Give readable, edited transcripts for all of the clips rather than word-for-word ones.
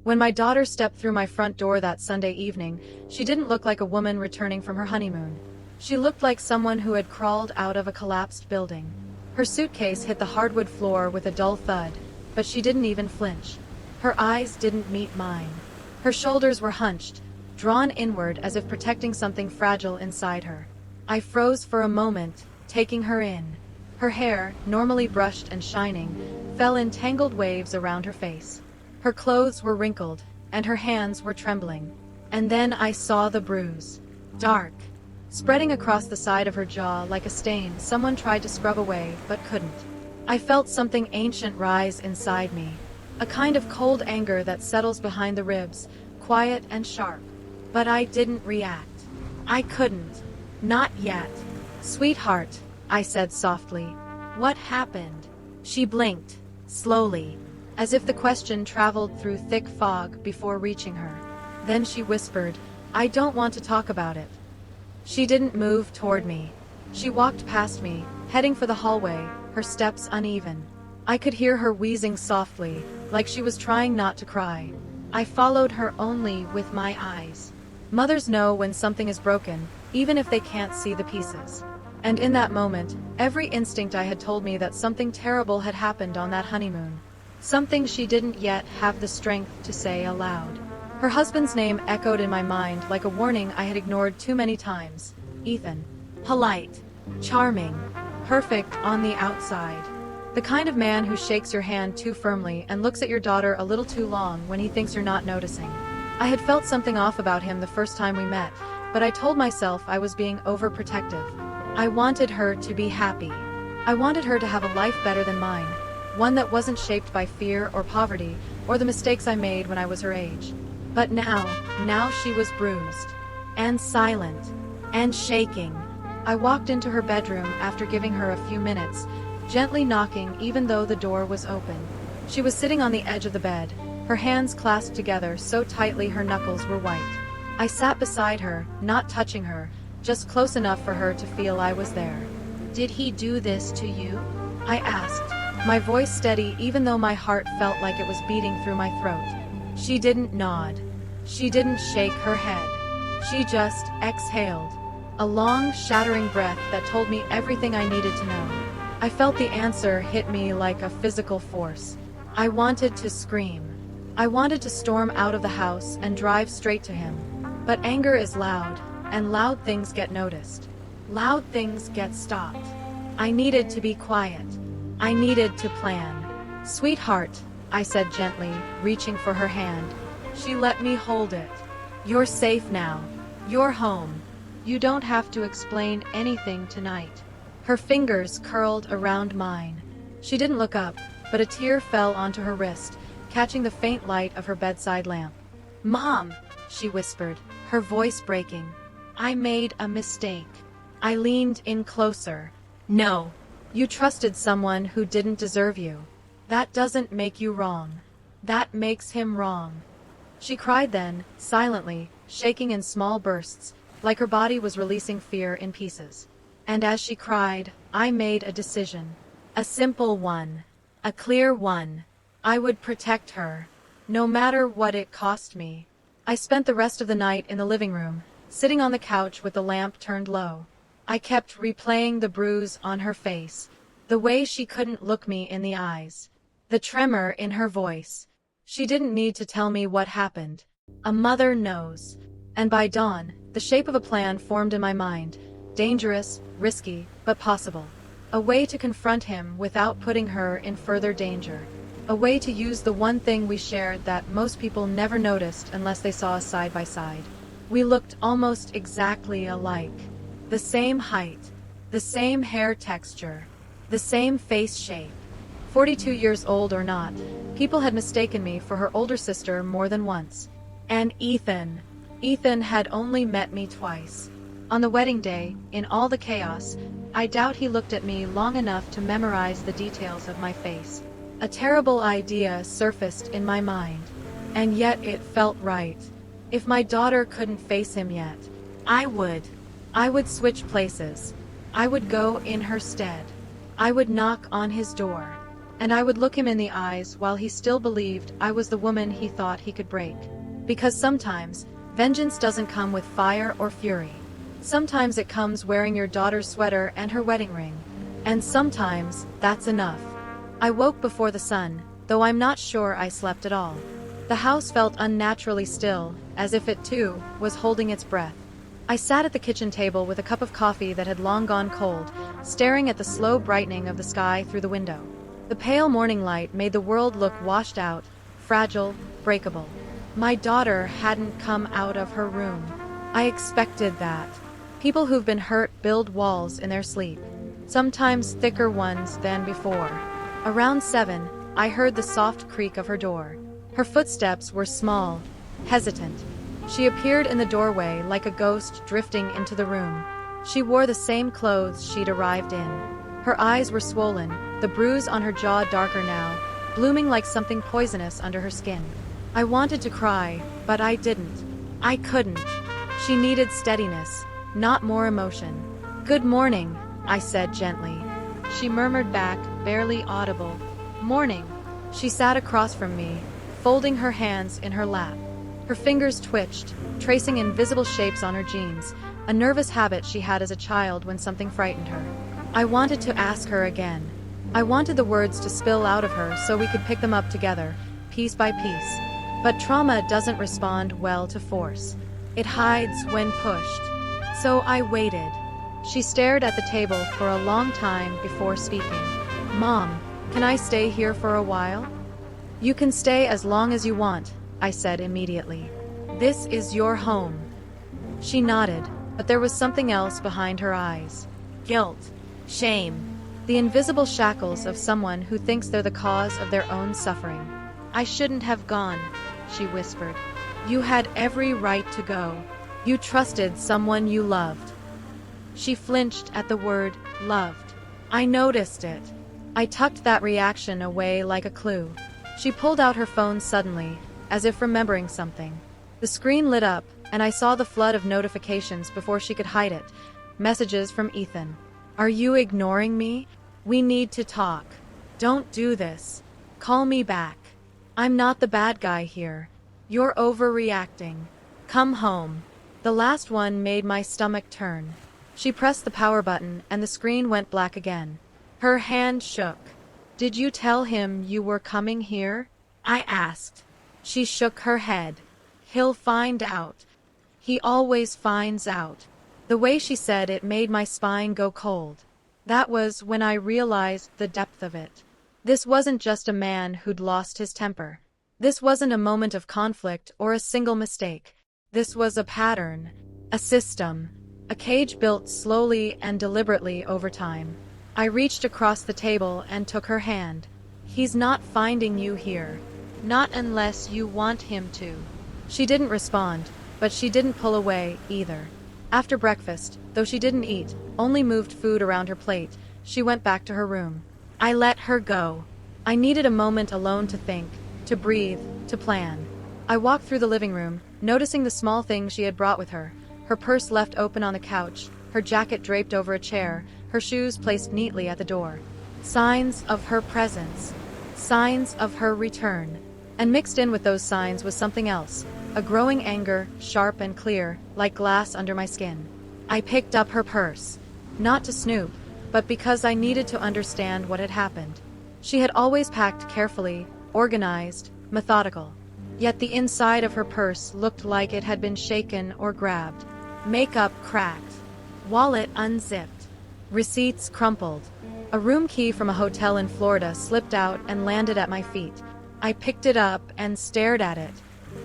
When my daughter stepped through my front door that Sunday evening, she didn't look like a woman returning from her honeymoon. She looked like someone who had crawled out of a collapsed building. Her suitcase hit the hardwood floor with a dull thud, but she didn't even flinch. Her eyes didn't meet mine. Her shoulders were hunched, drawn inward as if protecting something fragile inside her. I froze for a moment, taking her in. Her hair, normally brushed and shining, fell in tangled waves around her face. Her clothes were wrinkled, and her hands were trembling. And then I saw the bruise. Dark. Spreading across the side of her jaw like a stain someone tried to scrub away but couldn't. I felt something ancient rise inside me. A kind of cold anger that settles behind the ribs, quiet and sharp. But I didn't react. I couldn't. Not yet. "Sweetheart," I said softly. "What happened?" She blinked, slowly, as if the question traveled through thick fog before reaching her. Then she whispered, "I don't want to talk about it." She didn't move toward me. She walked past me, heading for the hallway, her steps uneven. I could hear her wheezing softly, like she was trying not to cry. I followed her only with my eyes. Mothers know when something is broken, even if they can't see the pieces. And in that moment, every instinct I had told me that something terrible had happened on that honeymoon. Something she didn't yet have the strength to say aloud. Her husband's name echoed in my mind like a warning I had ignored too many times. Ethan. Polite. Charming. Perfect on the outside. The kind of man who shakes your hand too firmly and looks at your daughter a little too long when he thinks you're not noticing. I had felt something off about him the first time we met, but I told myself I was being overprotective. I wanted her to be happy. I wanted her to have a life better than mine. One that wasn't shaped by fear or poverty, or the mistakes I made when I was her age. But now she was bruised. And silent. And shaking. I walked into her bedroom after giving her a few minutes, gently knocking even though the door was open. She was sitting on the edge of the bed, her hands clasped together so tightly her knuckles were white. I sat beside her, not touching her, just close enough for her to feel I was there. "Did he do this to you?" I asked, my voice steady even though my heart felt like it was beating through my throat. She didn't nod. She didn't shake her head. She just exhaled. A long, shattering breath that told me everything I needed to know. I felt the answer hit me like a physical force. I wanted to scream. I wanted to storm out of the house and drive straight to him. But anger is loud, and loud things get noticed. Loud things get stopped. I needed to be quiet. I needed to plan. "Sweetheart," I said gently, reaching for her hand. She let me hold it. "You're safe now. You're home. You don't have to explain anything tonight." Her fingers curled around mine. She didn't look up, but a tear fell onto her wrist, catching the faint light of her bedside lamp. "Mom," she whispered, her voice breaking. "I made a mistake." I leaned in closer. "No. You trusted someone who didn't deserve you. That doesn't make you wrong. That makes him wrong." She cried then, silently, shaking in small bursts, like her body was releasing fear in pieces. And as she cried, I made a decision. A simple one. A clear one. I would protect her. No matter what it cost me. I spent the rest of the night in the living room, sitting on the couch with the lamp turned low. I kept replaying the bruise on her face, the way she couldn't look me in the eyes, the tremor in her voice. She didn't need to tell me what happened. A mother knows. And by dawn, the shape of a plan formed in my mind, dangerous, risky, but possible. A way to confront him without putting her in further danger. A way to use the one thing we shared that most people never noticed unless they saw us side by side. We looked almost exactly alike. The same height, the same hair texture, the same face shape. 42 years old or not, people had mistaken me for her older sister more than once. And Ethan had only met me twice. On the wedding day, in all the chaos, I doubt he looked at me long enough to memorize the details of my face. A terrible idea surfaced in my mind. And yet it felt right. If my daughter couldn't face him yet, I would. I would switch places. I would go in her stead. I would knock on his door. and I would look him in the eyes while he still believed I was the woman he thought he could break. Because sometimes, vengeance doesn't come with fire or fury. Sometimes it comes wearing your daughter's sweater and her wedding ring. And sometimes, that's enough. I woke before the sun, though I'm not sure I slept at all. The house felt unnaturally still, as if it too was holding its breath. I sat at the kitchen table with a cup of coffee that had long gone cold, staring at the slow brightening of the sky through the window. The pale morning light made the world look washed out, fragile, breakable. My daughter hadn't come out of her room. I expected that. People who've been hurt build walls in their sleep, sometimes thicker ones than before. Around 7, I heard the soft creak of her door. Her footsteps were small, hesitant. She appeared in the doorway like a ghost drifting into the room. She wore the same clothes she'd arrived in. Her eyes were swollen, the bruise on her jaw darker now, blooming like something poisonous under her skin. I wanted to cry, but I didn't. I couldn't. She needed steadiness, not more emotion. "Good morning," I said gently. She murmured back, barely audible. "Morning." She sat across from me, folding her hands in her lap. Her fingers twitched, tracing invisible shapes on her jeans, a nervous habit she had as a child when something frightened her. I wanted to ask her again. I wanted the words to spill out of her so we could pick them up together, piece by piece. But trauma doesn't respond well to force. It hides when pushed. So I waited. She stared at the table for a long time before speaking. "Mom, can I stay here for a while?" "You can stay as long as you want," I said immediately. "This is your home." She nodded, but there was something else behind her eyes. Guilt. Shame. The invisible shackles of someone who thinks they're the cause of their own suffering. "I shouldn't have gone," she whispered. "You had every right to go. You trusted someone you loved." She flinched at the word, loved. I noticed it. I tucked that reaction away like a clue. She pulled out her phone suddenly, as if remembering something. The screen lit up, and I saw the flood of notifications before she could hide it. Messages from Ethan. "Are you ignoring me? We need to talk. Don't do this. Call me back. I'm not the bad guy here. You're overreacting. Come home." The last one made my stomach turn. She pressed the power button and the screen went black again. Her hand shook. "Did you tell him you were coming here?" I asked. She shook her head. "He'll find out. He always finds out." The way she said it made my spine go cold. That was when I realized the depth of it. This wasn't just a man who'd lost his temper. This wasn't a moment of conflict or a single mistake. This was a pattern, a system, a cage built slowly and deliberately over time. I reached across the table and took her hand. "He's not finding you here. Not unless you want him to." She didn't respond, but she didn't pull away either. After breakfast, though she didn't eat, only moved food around her plate, she went back to her room. I let her go. I needed a moment alone to think, to breathe, to plan. I walked through the living room, noticing the small things she had brought with her. Her purse left open on the couch, her jacket draped over a chair, her shoes placed neatly at the door. Signs of her presence. Signs of her return. And mixed in with those signs was something else. A growing anger, sharp and clear, like glass under my skin. I picked up her purse. Not to snoop, but because I needed to understand what had happened. She had always packed carefully, organized, methodical. Yet the inside of her purse looked like it had been shaken or grabbed. Makeup cracked. Wallet unzipped. Receipts crumpled. A room key from a hotel in Florida slipped out and landed at my feet. I picked it up and stared at it.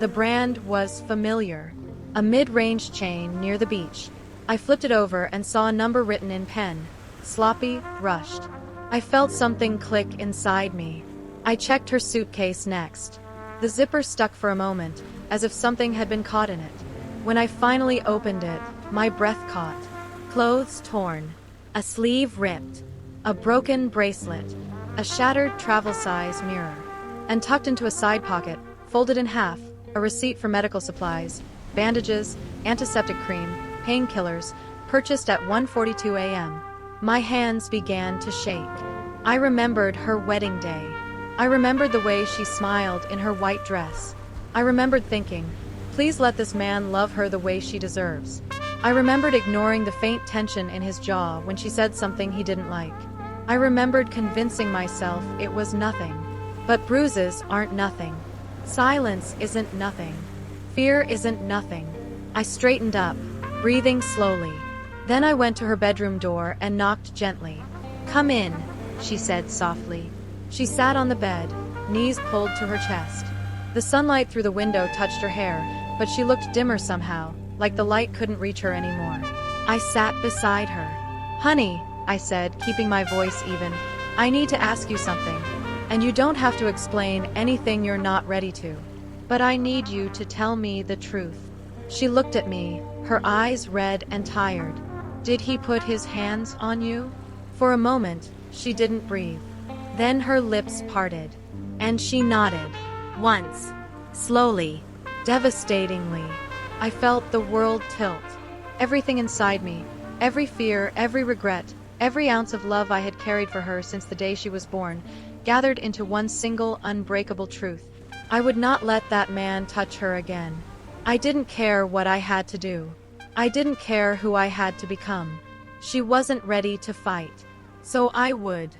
The brand was familiar. A mid-range chain near the beach. I flipped it over and saw a number written in pen. Sloppy, rushed. I felt something click inside me. I checked her suitcase next. The zipper stuck for a moment, as if something had been caught in it. When I finally opened it, my breath caught. Clothes torn. A sleeve ripped. A broken bracelet. A shattered travel-size mirror. And tucked into a side pocket, folded in half, a receipt for medical supplies, bandages, antiseptic cream, painkillers, purchased at 1:42 a.m. My hands began to shake. I remembered her wedding day. I remembered the way she smiled in her white dress. I remembered thinking, please let this man love her the way she deserves. I remembered ignoring the faint tension in his jaw when she said something he didn't like. I remembered convincing myself it was nothing. But bruises aren't nothing. Silence isn't nothing. Fear isn't nothing. I straightened up, breathing slowly. Then I went to her bedroom door and knocked gently. "Come in," she said softly. She sat on the bed, knees pulled to her chest. The sunlight through the window touched her hair, but she looked dimmer somehow, like the light couldn't reach her anymore. I sat beside her. "Honey," I said, keeping my voice even, "I need to ask you something. And you don't have to explain anything you're not ready to. But I need you to tell me the truth." She looked at me, her eyes red and tired. "Did he put his hands on you?" For a moment, she didn't breathe. Then her lips parted. And she nodded. Once. Slowly. Devastatingly. I felt the world tilt. Everything inside me, every fear, every regret, every ounce of love I had carried for her since the day she was born, gathered into one single, unbreakable truth. I would not let that man touch her again. I didn't care what I had to do. I didn't care who I had to become. She wasn't ready to fight. So I would.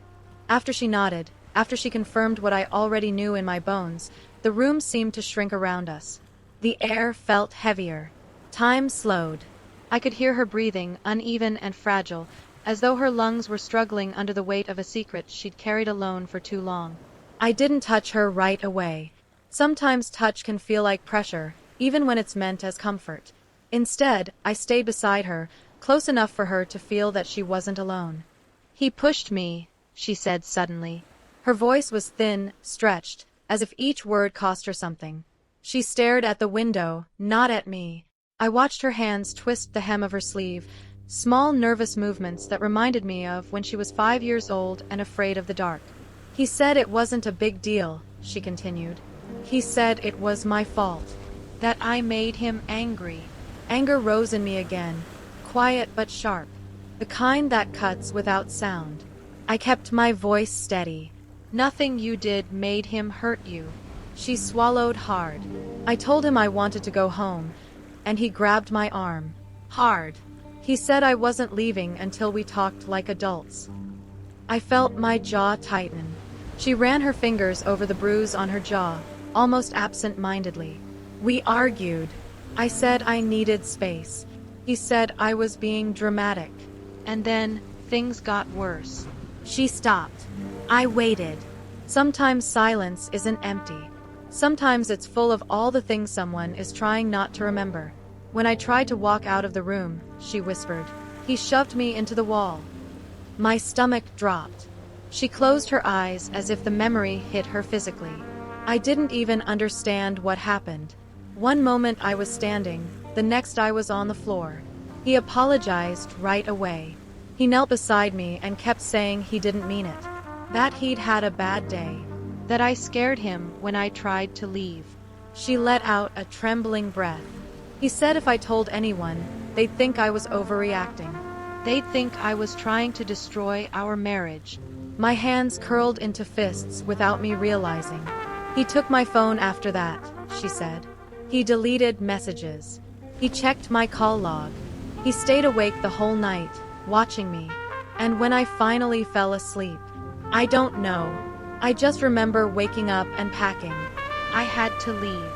After she nodded, after she confirmed what I already knew in my bones, the room seemed to shrink around us. The air felt heavier. Time slowed. I could hear her breathing, uneven and fragile, as though her lungs were struggling under the weight of a secret she'd carried alone for too long. I didn't touch her right away. Sometimes touch can feel like pressure, even when it's meant as comfort. Instead, I stayed beside her, close enough for her to feel that she wasn't alone. "He pushed me," she said suddenly. Her voice was thin, stretched, as if each word cost her something. She stared at the window, not at me. I watched her hands twist the hem of her sleeve, small nervous movements that reminded me of when she was 5 years old and afraid of the dark. "He said it wasn't a big deal," she continued. "He said it was my fault. That I made him angry." Anger rose in me again, quiet but sharp. The kind that cuts without sound. I kept my voice steady. "Nothing you did made him hurt you." She swallowed hard. I told him I wanted to go home, and he grabbed my arm. Hard. He said I wasn't leaving until we talked like adults. I felt my jaw tighten. She ran her fingers over the bruise on her jaw, almost absent-mindedly. "We argued. I said I needed space. He said I was being dramatic. And then, things got worse." She stopped. I waited. Sometimes silence isn't empty. Sometimes it's full of all the things someone is trying not to remember. When I tried to walk out of the room, she whispered, "He shoved me into the wall." My stomach dropped. She closed her eyes as if the memory hit her physically. I didn't even understand what happened. One moment I was standing, the next I was on the floor. He apologized right away. He knelt beside me and kept saying he didn't mean it. That he'd had a bad day. That I scared him when I tried to leave. She let out a trembling breath. He said if I told anyone, they'd think I was overreacting. They'd think I was trying to destroy our marriage. My hands curled into fists without me realizing. "He took my phone after that," she said. "He deleted messages. He checked my call log. He stayed awake the whole night, watching me. And when I finally fell asleep, I don't know. I just remember waking up and packing. I had to leave."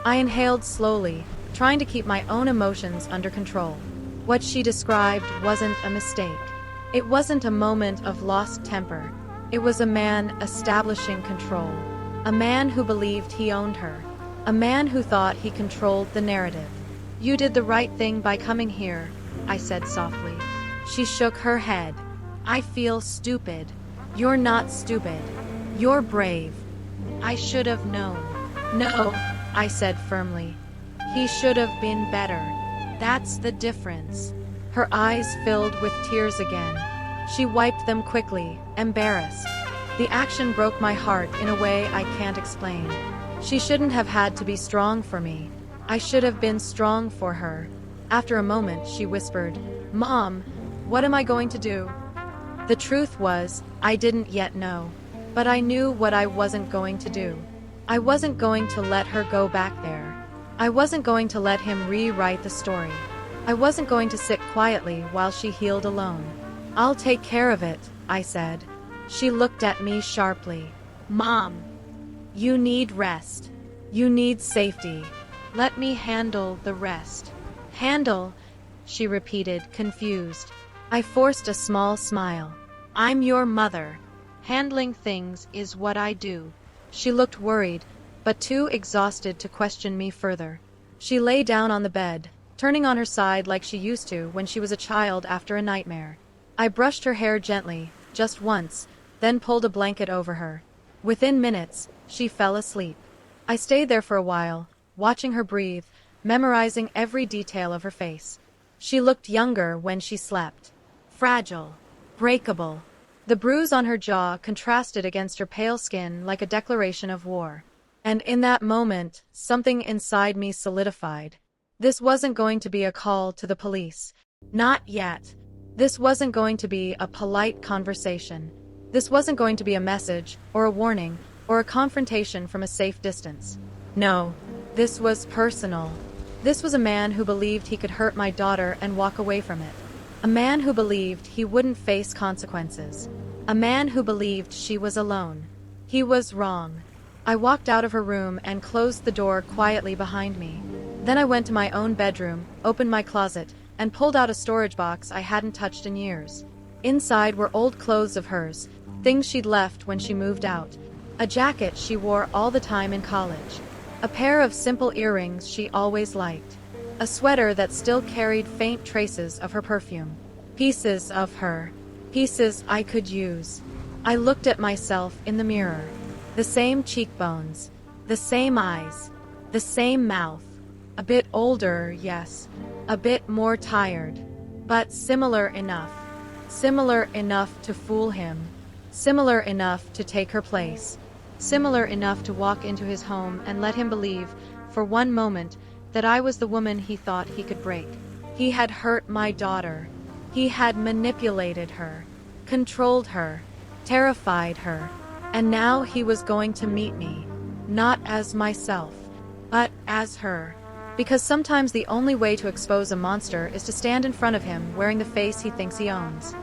I inhaled slowly, trying to keep my own emotions under control. What she described wasn't a mistake. It wasn't a moment of lost temper. It was a man establishing control. A man who believed he owned her. A man who thought he controlled the narrative. "You did the right thing by coming here," I said softly. She shook her head. "I feel stupid." "You're not stupid. You're brave." "I should have known." "No," I said firmly. "He should have been better. That's the difference." Her eyes filled with tears again. She wiped them quickly, embarrassed. The action broke my heart in a way I can't explain. She shouldn't have had to be strong for me. I should have been strong for her. After a moment, she whispered, "Mom, what am I going to do?" The truth was, I didn't yet know. But I knew what I wasn't going to do. I wasn't going to let her go back there. I wasn't going to let him rewrite the story. I wasn't going to sit quietly while she healed alone. "I'll take care of it," I said. She looked at me sharply. "Mom, you need rest. You need safety. Let me handle the rest." "Handle?" she repeated, confused. I forced a small smile. "I'm your mother. Handling things is what I do." She looked worried, but too exhausted to question me further. She lay down on the bed, turning on her side like she used to when she was a child after a nightmare. I brushed her hair gently, just once, then pulled a blanket over her. Within minutes, she fell asleep. I stayed there for a while, watching her breathe, memorizing every detail of her face. She looked younger when she slept. Fragile. Breakable. The bruise on her jaw contrasted against her pale skin like a declaration of war. And in that moment, something inside me solidified. This wasn't going to be a call to the police. Not yet. This wasn't going to be a polite conversation. This wasn't going to be a message, or a warning, or a confrontation from a safe distance. No, this was personal. This was a man who believed he could hurt my daughter and walk away from it. A man who believed he wouldn't face consequences. A man who believed she was alone. He was wrong. I walked out of her room and closed the door quietly behind me. Then I went to my own bedroom, opened my closet, and pulled out a storage box I hadn't touched in years. Inside were old clothes of hers, things she'd left when she moved out. A jacket she wore all the time in college. A pair of simple earrings she always liked. A sweater that still carried faint traces of her perfume. Pieces of her. Pieces I could use. I looked at myself in the mirror. The same cheekbones. The same eyes. The same mouth. A bit older, yes. A bit more tired. But similar enough. Similar enough to fool him. Similar enough to take her place. Similar enough to walk into his home and let him believe, for one moment, that I was the woman he thought he could break. He had hurt my daughter. He had manipulated her, controlled her, terrified her, and now he was going to meet me, not as myself, but as her. Because sometimes the only way to expose a monster is to stand in front of him wearing the face he thinks he owns.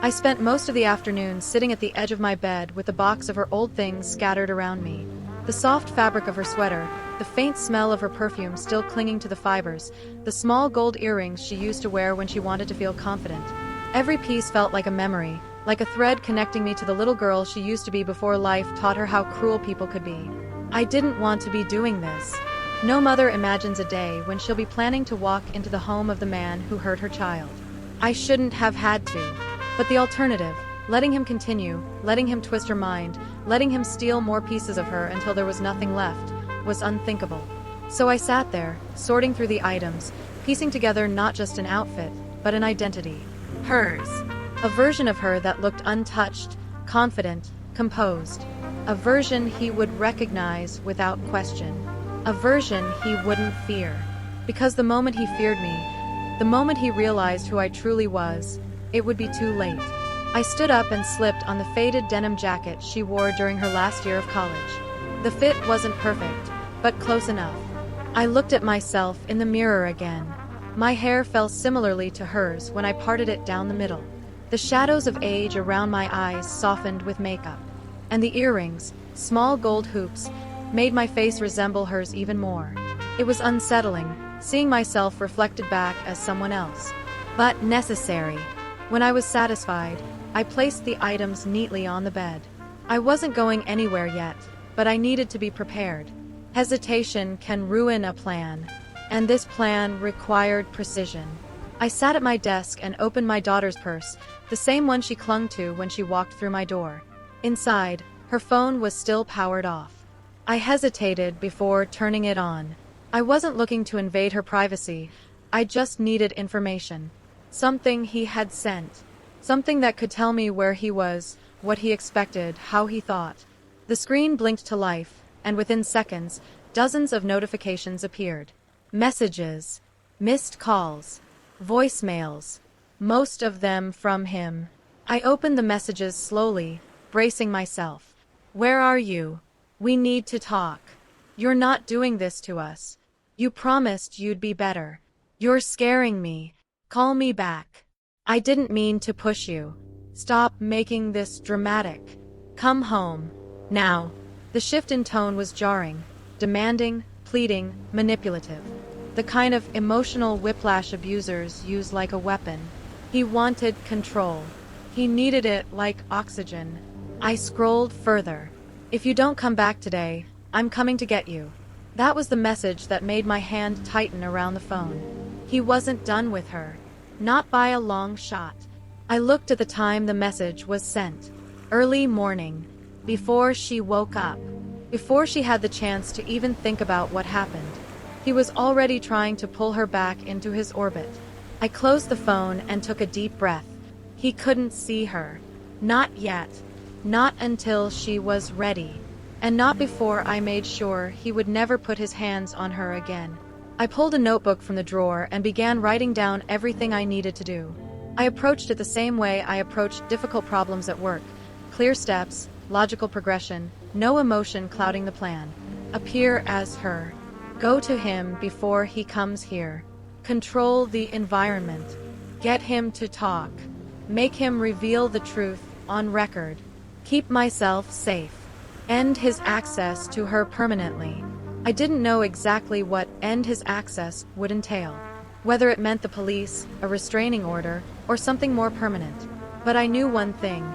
I spent most of the afternoon sitting at the edge of my bed with a box of her old things scattered around me. The soft fabric of her sweater, the faint smell of her perfume still clinging to the fibers, the small gold earrings she used to wear when she wanted to feel confident. Every piece felt like a memory, like a thread connecting me to the little girl she used to be before life taught her how cruel people could be. I didn't want to be doing this. No mother imagines a day when she'll be planning to walk into the home of the man who hurt her child. I shouldn't have had to. But the alternative, letting him continue, letting him twist her mind, letting him steal more pieces of her until there was nothing left, was unthinkable. So I sat there, sorting through the items, piecing together not just an outfit, but an identity. Hers. A version of her that looked untouched, confident, composed. A version he would recognize without question. A version he wouldn't fear. Because the moment he feared me, the moment he realized who I truly was, it would be too late. I stood up and slipped on the faded denim jacket she wore during her last year of college. The fit wasn't perfect, but close enough. I looked at myself in the mirror again. My hair fell similarly to hers when I parted it down the middle. The shadows of age around my eyes softened with makeup. And the earrings, small gold hoops, made my face resemble hers even more. It was unsettling, seeing myself reflected back as someone else. But necessary. When I was satisfied, I placed the items neatly on the bed. I wasn't going anywhere yet, but I needed to be prepared. Hesitation can ruin a plan, and this plan required precision. I sat at my desk and opened my daughter's purse, the same one she clung to when she walked through my door. Inside, her phone was still powered off. I hesitated before turning it on. I wasn't looking to invade her privacy, I just needed information. Something he had sent. Something that could tell me where he was, what he expected, how he thought. The screen blinked to life, and within seconds, dozens of notifications appeared. Messages. Missed calls. Voicemails. Most of them from him. I opened the messages slowly, bracing myself. Where are you? We need to talk. You're not doing this to us. You promised you'd be better. You're scaring me. Call me back. I didn't mean to push you. Stop making this dramatic. Come home. Now. The shift in tone was jarring, demanding, pleading, manipulative. The kind of emotional whiplash abusers use like a weapon. He wanted control. He needed it like oxygen. I scrolled further. If you don't come back today, I'm coming to get you. That was the message that made my hand tighten around the phone. He wasn't done with her. Not by a long shot. I looked at the time the message was sent. Early morning. Before she woke up. Before she had the chance to even think about what happened. He was already trying to pull her back into his orbit. I closed the phone and took a deep breath. He couldn't see her. Not yet. Not until she was ready. And not before I made sure he would never put his hands on her again. I pulled a notebook from the drawer and began writing down everything I needed to do. I approached it the same way I approached difficult problems at work. Clear steps, logical progression, no emotion clouding the plan. Appear as her. Go to him before he comes here. Control the environment. Get him to talk. Make him reveal the truth on record. Keep myself safe. End his access to her permanently. I didn't know exactly what end his access would entail. Whether it meant the police, a restraining order, or something more permanent. But I knew one thing.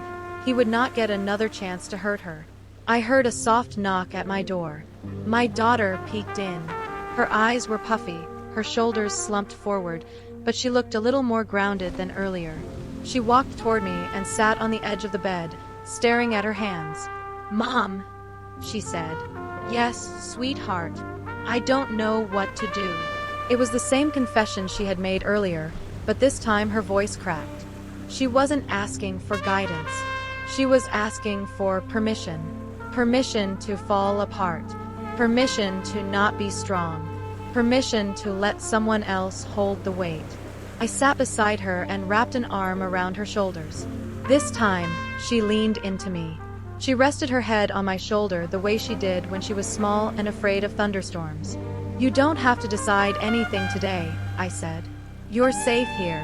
He would not get another chance to hurt her. I heard a soft knock at my door. My daughter peeked in. Her eyes were puffy, her shoulders slumped forward, but she looked a little more grounded than earlier. She walked toward me and sat on the edge of the bed, staring at her hands. "Mom," she said. "Yes, sweetheart. I don't know what to do." It was the same confession she had made earlier, but this time her voice cracked. She wasn't asking for guidance. She was asking for permission. Permission to fall apart. Permission to not be strong. Permission to let someone else hold the weight. I sat beside her and wrapped an arm around her shoulders. This time, she leaned into me. She rested her head on my shoulder the way she did when she was small and afraid of thunderstorms. "You don't have to decide anything today," I said. "You're safe here.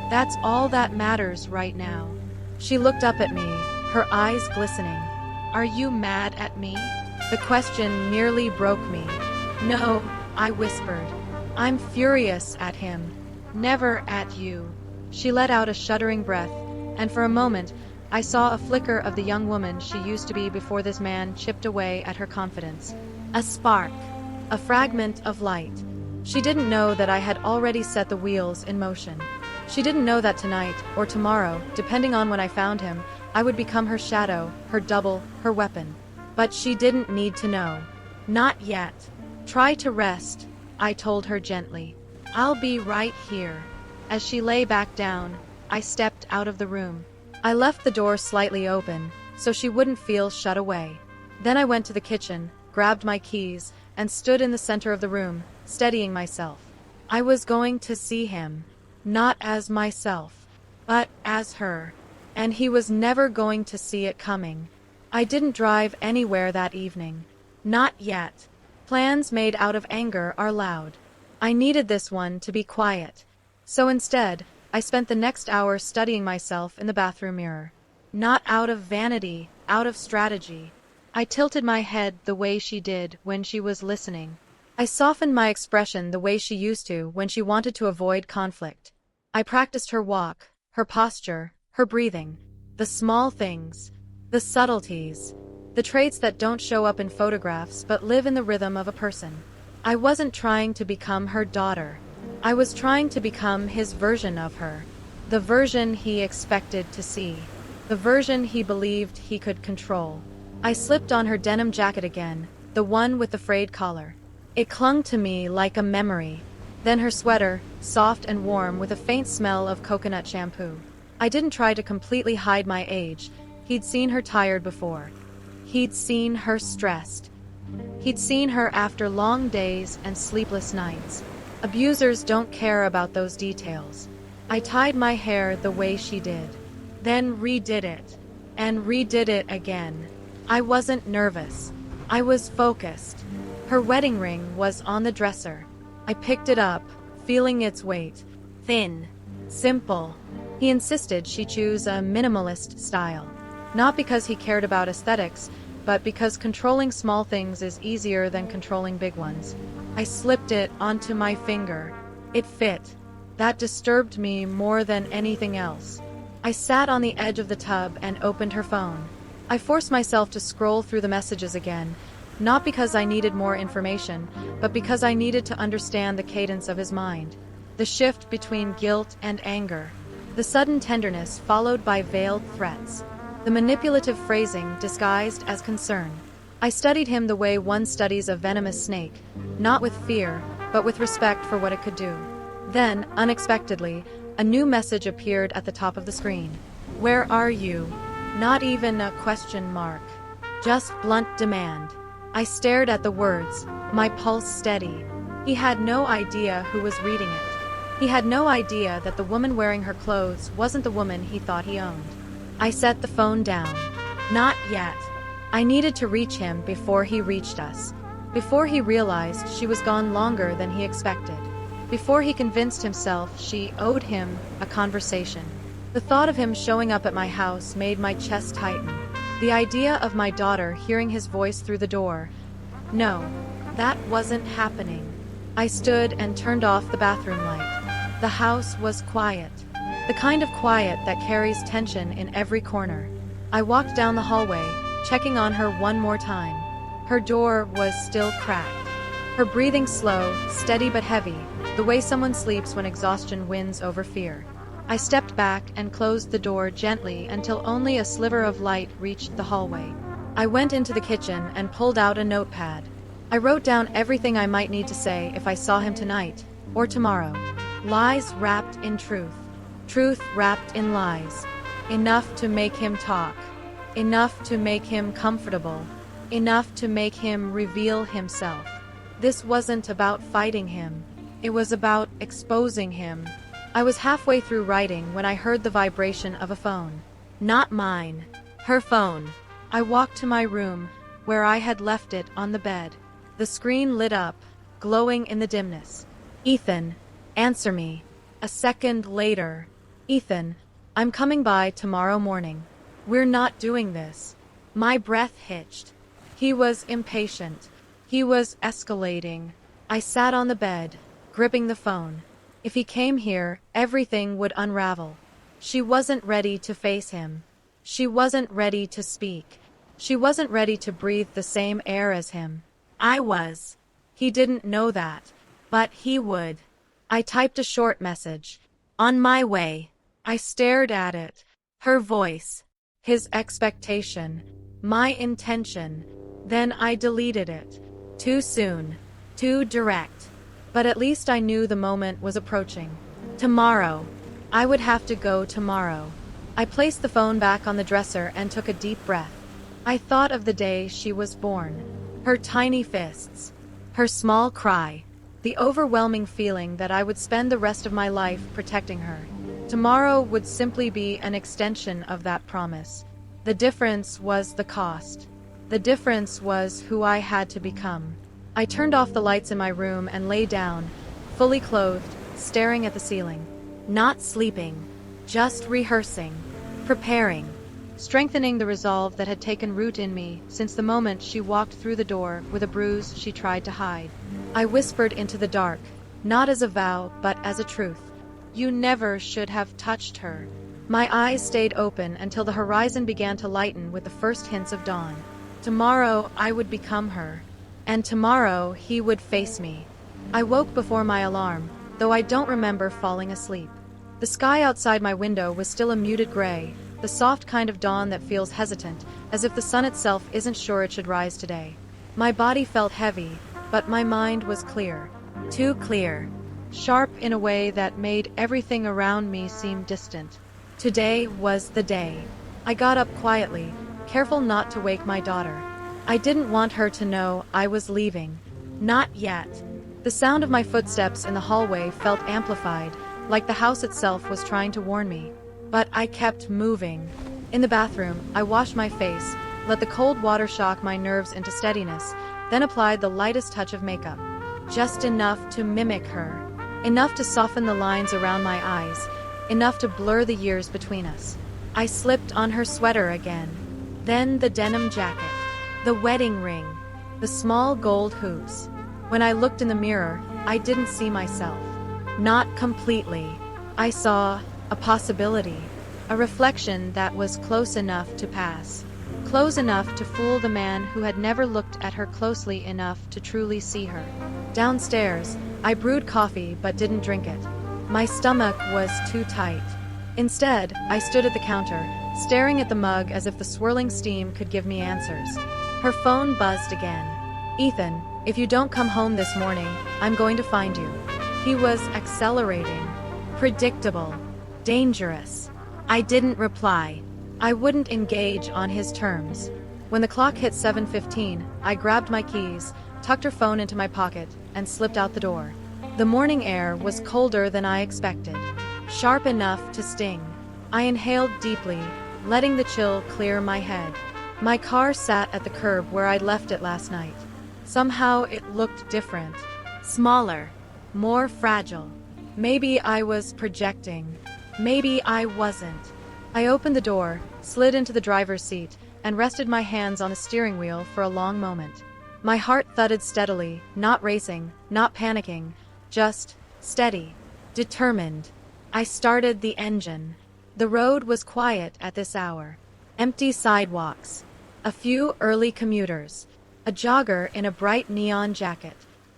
That's all that matters right now." She looked up at me, her eyes glistening. "Are you mad at me?" The question nearly broke me. "No," I whispered. "I'm furious at him. Never at you." She let out a shuddering breath, and for a moment, I saw a flicker of the young woman she used to be before this man chipped away at her confidence. A spark. A fragment of light. She didn't know that I had already set the wheels in motion. She didn't know that tonight, or tomorrow, depending on when I found him, I would become her shadow, her double, her weapon. But she didn't need to know. Not yet. "Try to rest," I told her gently. "I'll be right here." As she lay back down, I stepped out of the room. I left the door slightly open, so she wouldn't feel shut away. Then I went to the kitchen, grabbed my keys, and stood in the center of the room, steadying myself. I was going to see him. Not as myself, but as her. And he was never going to see it coming. I didn't drive anywhere that evening. Not yet. Plans made out of anger are loud. I needed this one to be quiet. So instead, I spent the next hour studying myself in the bathroom mirror. Not out of vanity, out of strategy. I tilted my head the way she did when she was listening. I softened my expression the way she used to when she wanted to avoid conflict. I practiced her walk, her posture, her breathing. The small things. The subtleties. The traits that don't show up in photographs but live in the rhythm of a person. I wasn't trying to become her daughter. I was trying to become his version of her. The version he expected to see. The version he believed he could control. I slipped on her denim jacket again, the one with the frayed collar. It clung to me like a memory. Then her sweater, soft and warm with a faint smell of coconut shampoo. I didn't try to completely hide my age. He'd seen her tired before. He'd seen her stressed. He'd seen her after long days and sleepless nights. Abusers don't care about those details. I tied my hair the way she did. then redid it, and redid it again. I wasn't nervous. I was focused. Her wedding ring was on the dresser. I picked it up, feeling its weight. Thin. Simple. He insisted she choose a minimalist style. Not because he cared about aesthetics, but because controlling small things is easier than controlling big ones. I slipped it onto my finger. It fit. That disturbed me more than anything else. I sat on the edge of the tub and opened her phone. I forced myself to scroll through the messages again, not because I needed more information, but because I needed to understand the cadence of his mind. The shift between guilt and anger. The sudden tenderness followed by veiled threats. The manipulative phrasing disguised as concern. I studied him the way one studies a venomous snake, not with fear, but with respect for what it could do. Then, unexpectedly, a new message appeared at the top of the screen. Where are you? Not even a question mark. Just blunt demand. I stared at the words, my pulse steady. He had no idea who was reading it. He had no idea that the woman wearing her clothes wasn't the woman he thought he owned. I set the phone down. Not yet. I needed to reach him before he reached us. Before he realized she was gone longer than he expected. Before he convinced himself she owed him a conversation. The thought of him showing up at my house made my chest tighten. The idea of my daughter hearing his voice through the door. No, that wasn't happening. I stood and turned off the bathroom light. The house was quiet. The kind of quiet that carries tension in every corner. I walked down the hallway, checking on her one more time. Her door was still cracked. Her breathing slow, steady but heavy, the way someone sleeps when exhaustion wins over fear. I stepped back and closed the door gently until only a sliver of light reached the hallway. I went into the kitchen and pulled out a notepad. I wrote down everything I might need to say if I saw him tonight, or tomorrow. Lies wrapped in truth. Truth wrapped in lies. Enough to make him talk. Enough to make him comfortable. Enough to make him reveal himself. This wasn't about fighting him. It was about exposing him. I was halfway through writing when I heard the vibration of a phone. Not mine. Her phone. I walked to my room, where I had left it on the bed. The screen lit up, glowing in the dimness. Ethan, answer me. A second later. Ethan, I'm coming by tomorrow morning. We're not doing this. My breath hitched. He was impatient. He was escalating. I sat on the bed, gripping the phone. If he came here, everything would unravel. She wasn't ready to face him. She wasn't ready to speak. She wasn't ready to breathe the same air as him. I was. He didn't know that, but he would. I typed a short message. On my way. I stared at it. Her voice. His expectation. My intention. Then I deleted it. Too soon. Too direct. But at least I knew the moment was approaching. Tomorrow. I would have to go tomorrow. I placed the phone back on the dresser and took a deep breath. I thought of the day she was born. Her tiny fists. Her small cry. The overwhelming feeling that I would spend the rest of my life protecting her. Tomorrow would simply be an extension of that promise. The difference was the cost. The difference was who I had to become. I turned off the lights in my room and lay down, fully clothed, staring at the ceiling. Not sleeping, just rehearsing, preparing, strengthening the resolve that had taken root in me since the moment she walked through the door with a bruise she tried to hide. I whispered into the dark, not as a vow, but as a truth. You never should have touched her. My eyes stayed open until the horizon began to lighten with the first hints of dawn. Tomorrow I would become her. And tomorrow he would face me. I woke before my alarm, though I don't remember falling asleep. The sky outside my window was still a muted gray, the soft kind of dawn that feels hesitant, as if the sun itself isn't sure it should rise today. My body felt heavy, but my mind was clear. Too clear. Sharp in a way that made everything around me seem distant. Today was the day. I got up quietly, careful not to wake my daughter. I didn't want her to know I was leaving. Not yet. The sound of my footsteps in the hallway felt amplified, like the house itself was trying to warn me. But I kept moving. In the bathroom, I washed my face, let the cold water shock my nerves into steadiness, then applied the lightest touch of makeup. Just enough to mimic her. Enough to soften the lines around my eyes. Enough to blur the years between us. I slipped on her sweater again. Then the denim jacket. The wedding ring. The small gold hoops. When I looked in the mirror, I didn't see myself. Not completely. I saw a possibility. A reflection that was close enough to pass. Close enough to fool the man who had never looked at her closely enough to truly see her. Downstairs, I brewed coffee but didn't drink it. My stomach was too tight. Instead, I stood at the counter, staring at the mug as if the swirling steam could give me answers. Her phone buzzed again. "Ethan, if you don't come home this morning, I'm going to find you." He was accelerating. Predictable. Dangerous. I didn't reply. I wouldn't engage on his terms. When the clock hit 7:15, I grabbed my keys, tucked her phone into my pocket, and slipped out the door. The morning air was colder than I expected. Sharp enough to sting. I inhaled deeply, letting the chill clear my head. My car sat at the curb where I'd left it last night. Somehow it looked different. Smaller. More fragile. Maybe I was projecting. Maybe I wasn't. I opened the door, slid into the driver's seat, and rested my hands on the steering wheel for a long moment. My heart thudded steadily, not racing, not panicking, just steady, determined. I started the engine. The road was quiet at this hour. Empty sidewalks. A few early commuters. A jogger in a bright neon jacket.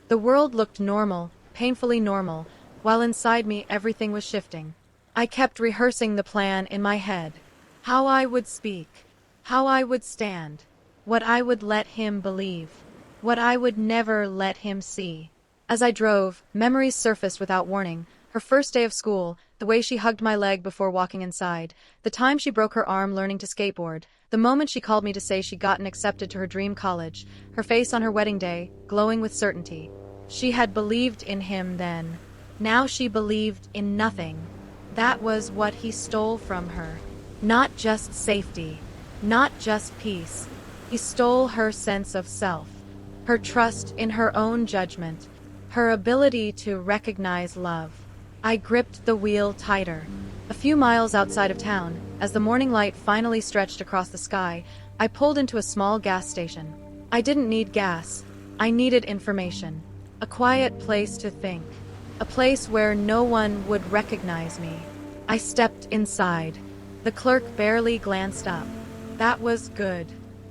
The world looked normal, painfully normal, while inside me everything was shifting. I kept rehearsing the plan in my head. How I would speak. How I would stand. What I would let him believe. What I would never let him see. As I drove, memories surfaced without warning. Her first day of school, the way she hugged my leg before walking inside, the time she broke her arm learning to skateboard, the moment she called me to say she'd gotten accepted to her dream college, her face on her wedding day, glowing with certainty. She had believed in him then. Now she believed in nothing. That was what he stole from her. Not just safety. Not just peace. He stole her sense of self. Her trust in her own judgment. Her ability to recognize love. I gripped the wheel tighter. A few miles outside of town, as the morning light finally stretched across the sky, I pulled into a small gas station. I didn't need gas. I needed information. A quiet place to think. A place where no one would recognize me. I stepped inside. The clerk barely glanced up. That was good.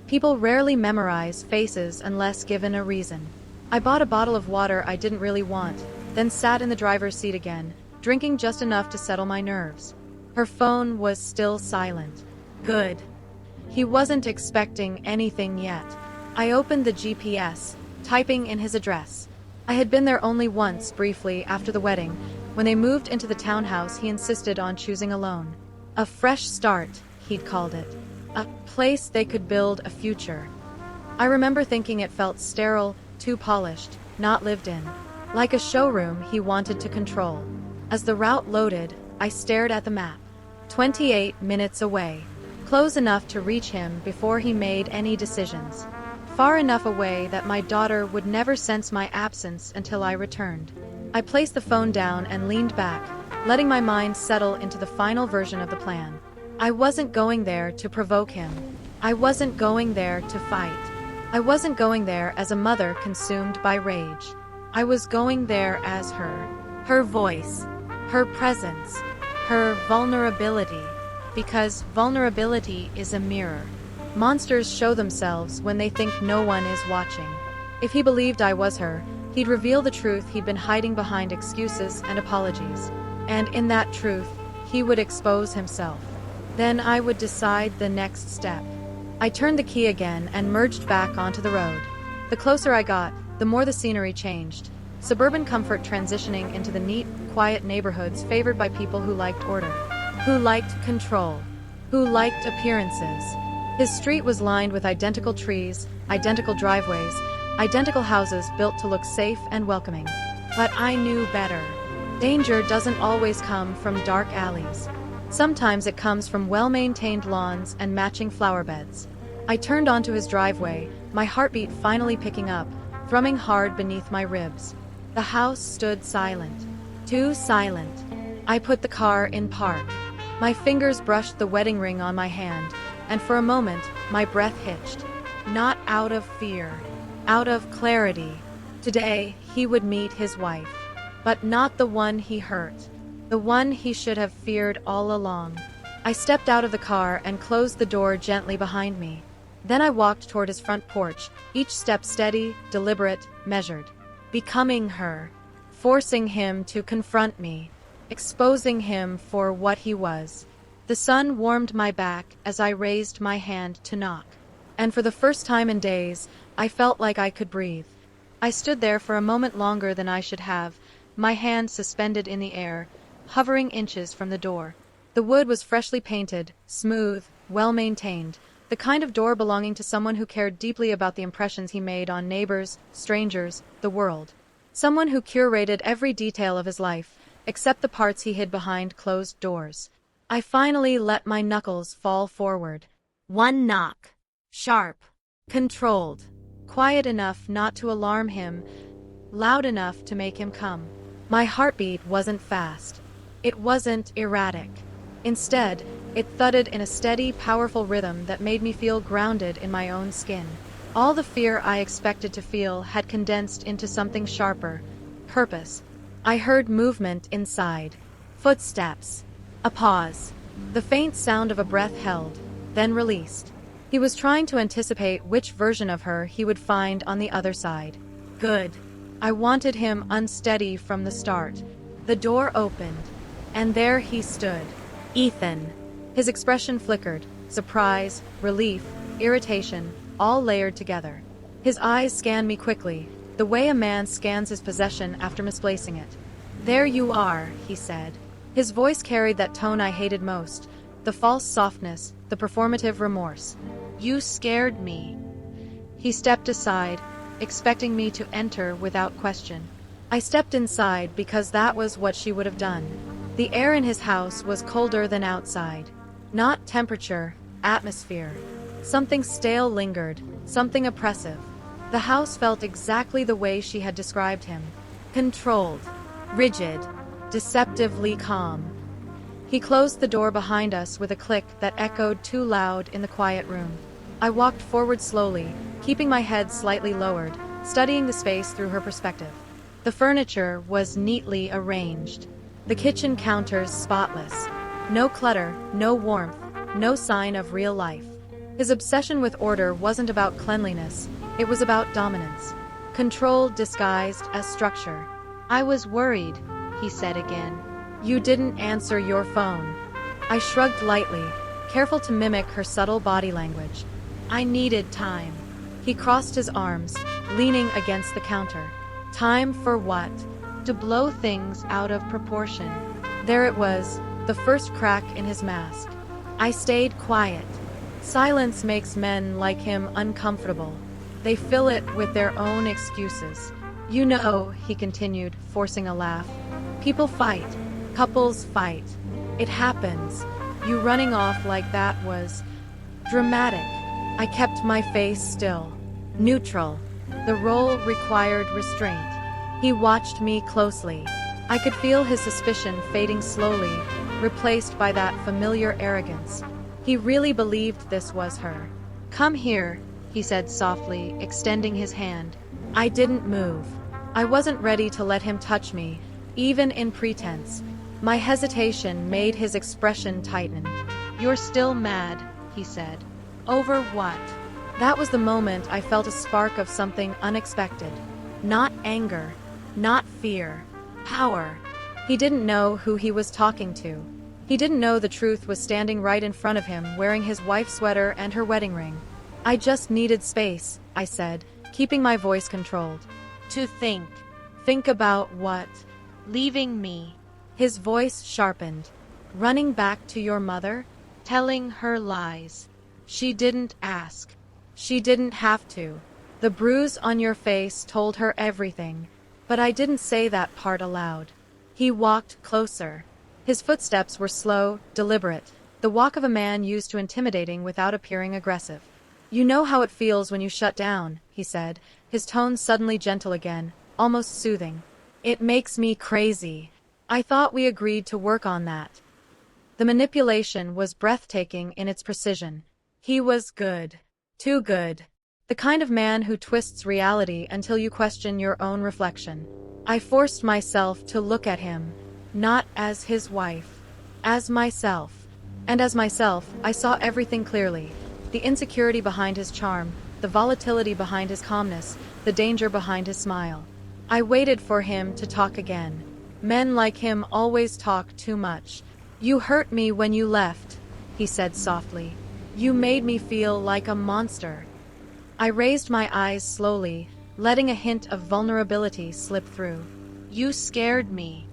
People rarely memorize faces unless given a reason. I bought a bottle of water I didn't really want, then sat in the driver's seat again, drinking just enough to settle my nerves. Her phone was still silent. Good. He wasn't expecting anything yet. I opened the GPS, typing in his address. I had been there only once, briefly, after the wedding. When they moved into the townhouse, he insisted on choosing alone. A fresh start, he'd called it. A place they could build a future. I remember thinking it felt sterile, too polished, not lived in. Like a showroom he wanted to control. As the route loaded, I stared at the map. 28 minutes away. Close enough to reach him before he made any decisions. Far enough away that my daughter would never sense my absence until I returned. I placed the phone down and leaned back, letting my mind settle into the final version of the plan. I wasn't going there to provoke him. I wasn't going there to fight. I wasn't going there as a mother consumed by rage. I was going there as her. Her voice. Her presence. Her vulnerability. Because vulnerability is a mirror. Monsters show themselves when they think no one is watching. If he believed I was her, he'd reveal the truth he'd been hiding behind excuses and apologies. And in that truth, he would expose himself. Then I would decide the next step. I turned the key again and merged back onto the road. The closer I got, the more the scenery changed. Suburban comfort transitioning into the neat, quiet neighborhoods favored by people who liked order, who liked control, who liked appearances. His street was lined with identical trees, identical driveways, identical houses built to look safe and welcoming. But I knew better. Danger doesn't always come from dark alleys. Sometimes it comes from well-maintained lawns and matching flower beds. I turned onto his driveway, my heartbeat finally picking up, thrumming hard beneath my ribs. The house stood silent. Too silent. I put the car in park. My fingers brushed the wedding ring on my hand, and for a moment, my breath hitched. Not out of fear, out of clarity. Today, he would meet his wife. But not the one he hurt. The one he should have feared all along. I stepped out of the car and closed the door gently behind me. Then I walked toward his front porch, each step steady, deliberate, measured. Becoming her. Forcing him to confront me. Exposing him for what he was. The sun warmed my back as I raised my hand to knock. And for the first time in days, I felt like I could breathe. I stood there for a moment longer than I should have, my hand suspended in the air, hovering inches from the door. The wood was freshly painted, smooth, well-maintained, the kind of door belonging to someone who cared deeply about the impressions he made on neighbors, strangers, the world. Someone who curated every detail of his life, except the parts he hid behind closed doors. I finally let my knuckles fall forward. One knock. Sharp. Controlled. Quiet enough not to alarm him, loud enough to make him come. My heartbeat wasn't fast. It wasn't erratic. Instead, it thudded in a steady, powerful rhythm that made me feel grounded in my own skin. All the fear I expected to feel had condensed into something sharper. Purpose. I heard movement inside. Footsteps. A pause. The faint sound of a breath held, then released. He was trying to anticipate which version of her he would find on the other side. Good. I wanted him unsteady from the start. The door opened, and there he stood. Ethan. His expression flickered. Surprise, relief, irritation, all layered together. His eyes scanned me quickly, the way a man scans his possession after misplacing it. There you are, he said. His voice carried that tone I hated most, the false softness, the performative remorse. You scared me. He stepped aside, expecting me to enter without question. I stepped inside because that was what she would have done. The air in his house was colder than outside. Not temperature, atmosphere. Something stale lingered, something oppressive. The house felt exactly the way she had described him. Controlled, rigid, deceptively calm. He closed the door behind us with a click that echoed too loud in the quiet room. I walked forward slowly, keeping my head slightly lowered, studying the space through her perspective. The furniture was neatly arranged. The kitchen counters spotless. No clutter, no warmth, no sign of real life. His obsession with order wasn't about cleanliness, it was about dominance. Control disguised as structure. I was worried, he said again. You didn't answer your phone. I shrugged lightly, careful to mimic her subtle body language. I needed time. He crossed his arms, leaning against the counter. Time for what? To blow things out of proportion. There it was, the first crack in his mask. I stayed quiet. Silence makes men like him uncomfortable. They fill it with their own excuses. You know, he continued, forcing a laugh. People fight. Couples fight. It happens. You running off like that was dramatic. I kept my face still. Neutral. The role required restraint. He watched me closely. I could feel his suspicion fading slowly, replaced by that familiar arrogance. He really believed this was her. Come here, he said softly, extending his hand. I didn't move. I wasn't ready to let him touch me, even in pretense. My hesitation made his expression tighten. You're still mad, he said. Over what? That was the moment I felt a spark of something unexpected. Not anger, not fear, power. He didn't know who he was talking to. He didn't know the truth was standing right in front of him, wearing his wife's sweater and her wedding ring. I just needed space, I said, keeping my voice controlled. To think. Think about what? Leaving me. His voice sharpened. Running back to your mother? Telling her lies. She didn't ask. She didn't have to. The bruise on your face told her everything. But I didn't say that part aloud. He walked closer. His footsteps were slow, deliberate, the walk of a man used to intimidating without appearing aggressive. "You know how it feels when you shut down," he said, his tone suddenly gentle again, almost soothing. "It makes me crazy. I thought we agreed to work on that." The manipulation was breathtaking in its precision. He was good. Too good. The kind of man who twists reality until you question your own reflection. I forced myself to look at him, not as his wife, as myself. And as myself, I saw everything clearly. The insecurity behind his charm, the volatility behind his calmness, the danger behind his smile. I waited for him to talk again. Men like him always talk too much. "You hurt me when you left," he said softly. "You made me feel like a monster." I raised my eyes slowly, letting a hint of vulnerability slip through. "You scared me."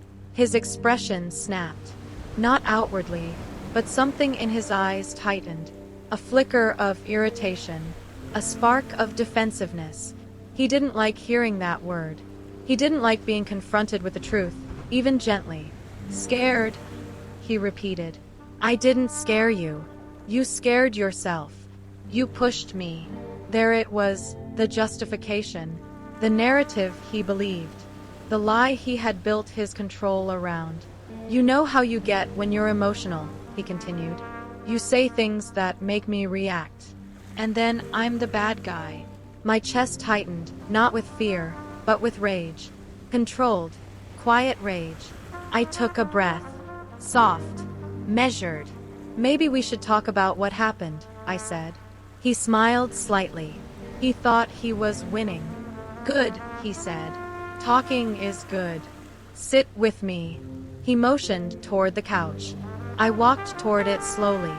His expression snapped. Not outwardly, but something in his eyes tightened. A flicker of irritation. A spark of defensiveness. He didn't like hearing that word. He didn't like being confronted with the truth, even gently. "Scared," he repeated. "I didn't scare you. You scared yourself. You pushed me." There it was, the justification. The narrative he believed. The lie he had built his control around. "You know how you get when you're emotional," he continued. "You say things that make me react. And then I'm the bad guy." My chest tightened, not with fear, but with rage. Controlled, quiet rage. I took a breath. Soft, measured. "Maybe we should talk about what happened," I said. He smiled slightly. He thought he was winning. "Good," he said. "Talking is good. Sit with me." He motioned toward the couch. I walked toward it slowly.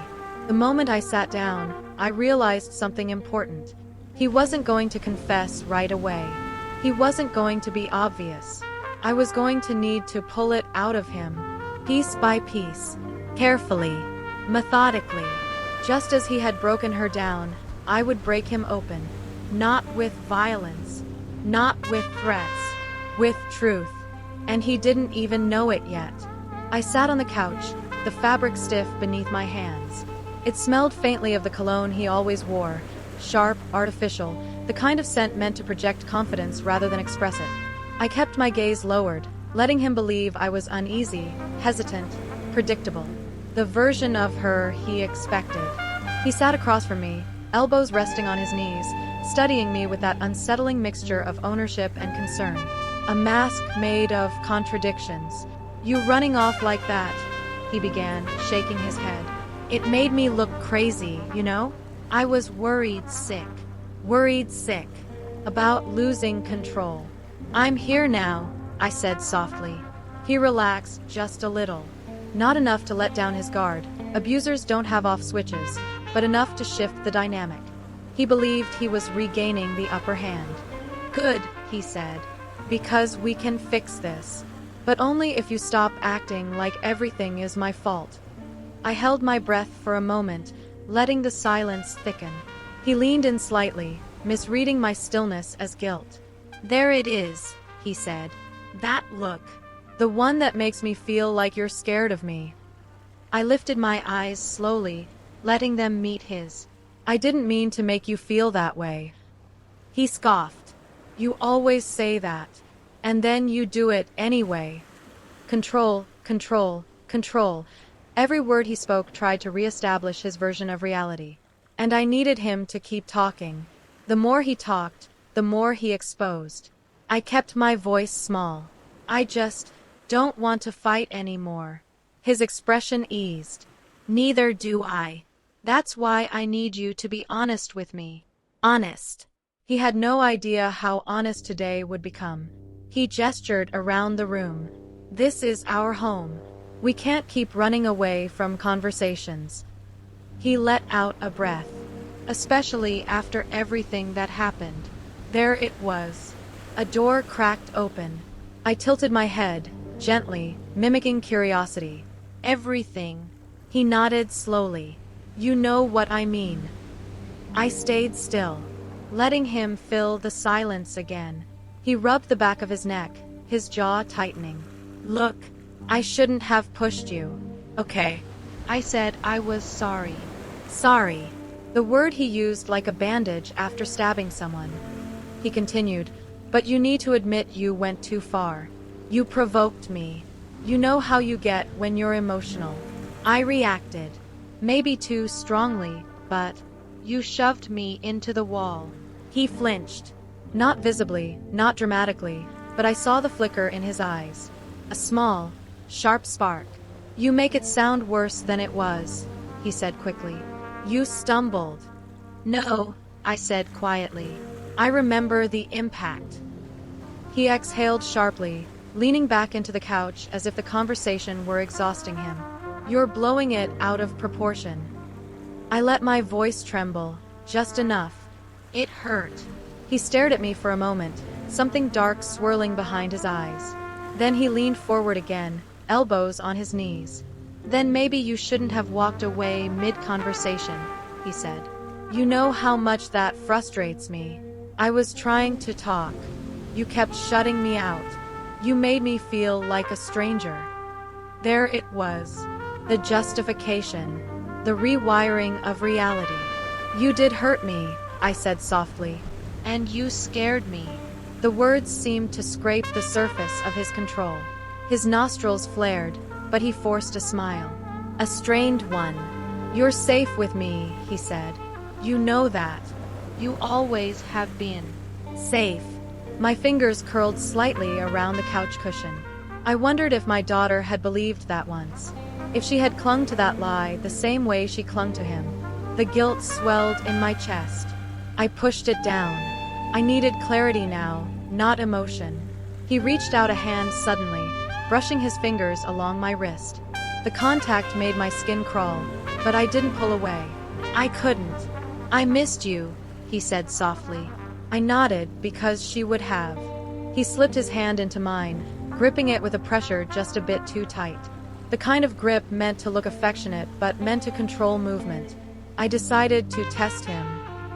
The moment I sat down, I realized something important. He wasn't going to confess right away. He wasn't going to be obvious. I was going to need to pull it out of him, piece by piece, carefully, methodically. Just as he had broken her down, I would break him open. Not with violence, not with threats, with truth. And he didn't even know it yet. I sat on the couch, the fabric stiff beneath my hands. It smelled faintly of the cologne he always wore, sharp, artificial, the kind of scent meant to project confidence rather than express it. I kept my gaze lowered, letting him believe I was uneasy, hesitant, predictable. The version of her he expected. He sat across from me, elbows resting on his knees, studying me with that unsettling mixture of ownership and concern. A mask made of contradictions. "You running off like that," he began, shaking his head. "It made me look crazy, you know? I was worried sick. About losing control." "I'm here now," I said softly. He relaxed just a little. Not enough to let down his guard. Abusers don't have off switches, but enough to shift the dynamic. He believed he was regaining the upper hand. "Good," he said, "because we can fix this. But only if you stop acting like everything is my fault." I held my breath for a moment, letting the silence thicken. He leaned in slightly, misreading my stillness as guilt. "There it is," he said. "That look. The one that makes me feel like you're scared of me." I lifted my eyes slowly, letting them meet his. "I didn't mean to make you feel that way." He scoffed. "You always say that. And then you do it anyway." Control, control, control. Every word he spoke tried to reestablish his version of reality. And I needed him to keep talking. The more he talked, the more he exposed. I kept my voice small. "I just don't want to fight anymore." His expression eased. "Neither do I. That's why I need you to be honest with me." Honest. He had no idea how honest today would become. He gestured around the room. "This is our home. We can't keep running away from conversations." He let out a breath. Especially after everything that happened. There it was. A door cracked open. I tilted my head, gently, mimicking curiosity. "Everything." He nodded slowly. "You know what I mean." I stayed still, letting him fill the silence again. He rubbed the back of his neck, his jaw tightening. "Look," I shouldn't have pushed you. Okay. I said I was sorry. Sorry. The word he used like a bandage after stabbing someone. He continued, but you need to admit you went too far. You provoked me. You know how you get when you're emotional. I reacted. Maybe too strongly, but You shoved me into the wall. he flinched. Not visibly, not dramatically, but I saw the flicker in his eyes. A small, sharp spark. You make it sound worse than it was, he said quickly. You stumbled. No, I said quietly. I remember the impact. He exhaled sharply, leaning back into the couch as if the conversation were exhausting him. You're blowing it out of proportion. I let my voice tremble, just enough. It hurt. He stared at me for a moment, something dark swirling behind his eyes. Then he leaned forward again, elbows on his knees. Then maybe you shouldn't have walked away mid-conversation, he said. You know how much that frustrates me. I was trying to talk. You kept shutting me out. You made me feel like a stranger. There it was. The justification. The rewiring of reality. You did hurt me, I said softly. And you scared me. The words seemed to scrape the surface of his control. His nostrils flared, but he forced a smile. A strained one. You're safe with me, he said. You know that. You always have been. Safe. My fingers curled slightly around the couch cushion. I wondered if my daughter had believed that once. If she had clung to that lie the same way she clung to him. The guilt swelled in my chest. I pushed it down. I needed clarity now, not emotion. He reached out a hand suddenly, brushing his fingers along my wrist. The contact made my skin crawl, but I didn't pull away. I couldn't. I missed you, he said softly. I nodded because she would have. He slipped his hand into mine, gripping it with a pressure just a bit too tight. The kind of grip meant to look affectionate but meant to control movement. I decided to test him.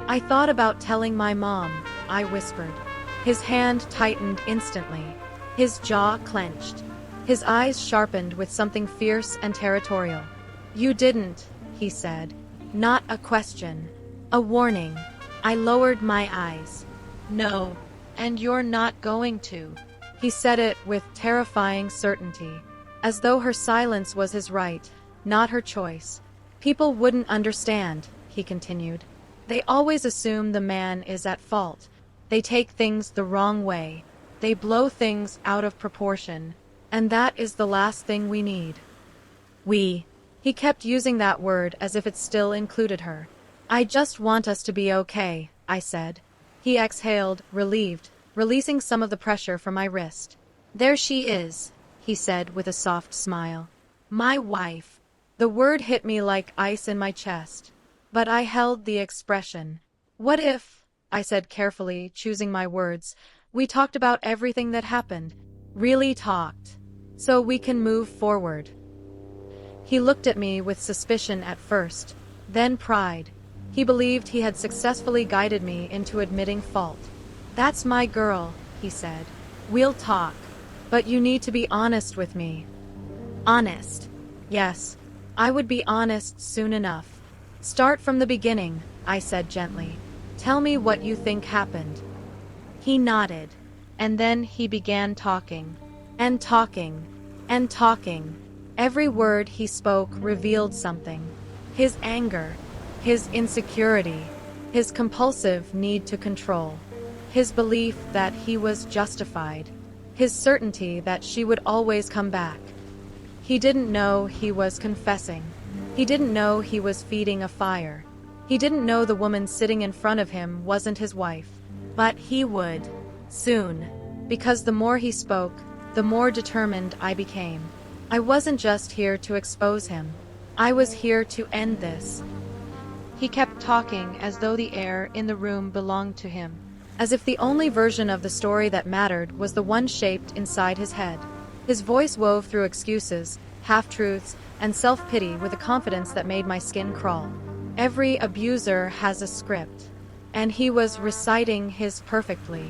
I thought about telling my mom, I whispered. His hand tightened instantly. His jaw clenched. His eyes sharpened with something fierce and territorial. You didn't, he said. Not a question. A warning. I lowered my eyes. No. And you're not going to. He said it with terrifying certainty, as though her silence was his right, not her choice. People wouldn't understand, he continued. They always assume the man is at fault. They take things the wrong way. They blow things out of proportion. And that is the last thing we need. We. He kept using that word as if it still included her. I just want us to be okay, I said. He exhaled, relieved, releasing some of the pressure from my wrist. There she is, he said with a soft smile. My wife. The word hit me like ice in my chest. But I held the expression. What if, I said carefully, choosing my words, we talked about everything that happened. Really talked. So we can move forward. He looked at me with suspicion at first, then pride. He believed he had successfully guided me into admitting fault. That's my girl, he said. We'll talk. But you need to be honest with me. Honest. Yes, I would be honest soon enough. Start from the beginning, I said gently. Tell me what you think happened. He nodded. And then he began talking. And talking. And talking. Every word he spoke revealed something. His anger. His insecurity. His compulsive need to control. His belief that he was justified. His certainty that she would always come back. He didn't know he was confessing. He didn't know he was feeding a fire. He didn't know the woman sitting in front of him wasn't his wife. But he would. Soon. Because the more he spoke, the more determined I became. I wasn't just here to expose him. I was here to end this. He kept talking as though the air in the room belonged to him. As if the only version of the story that mattered was the one shaped inside his head. His voice wove through excuses, half-truths, and self-pity with a confidence that made my skin crawl. Every abuser has a script. And he was reciting his perfectly.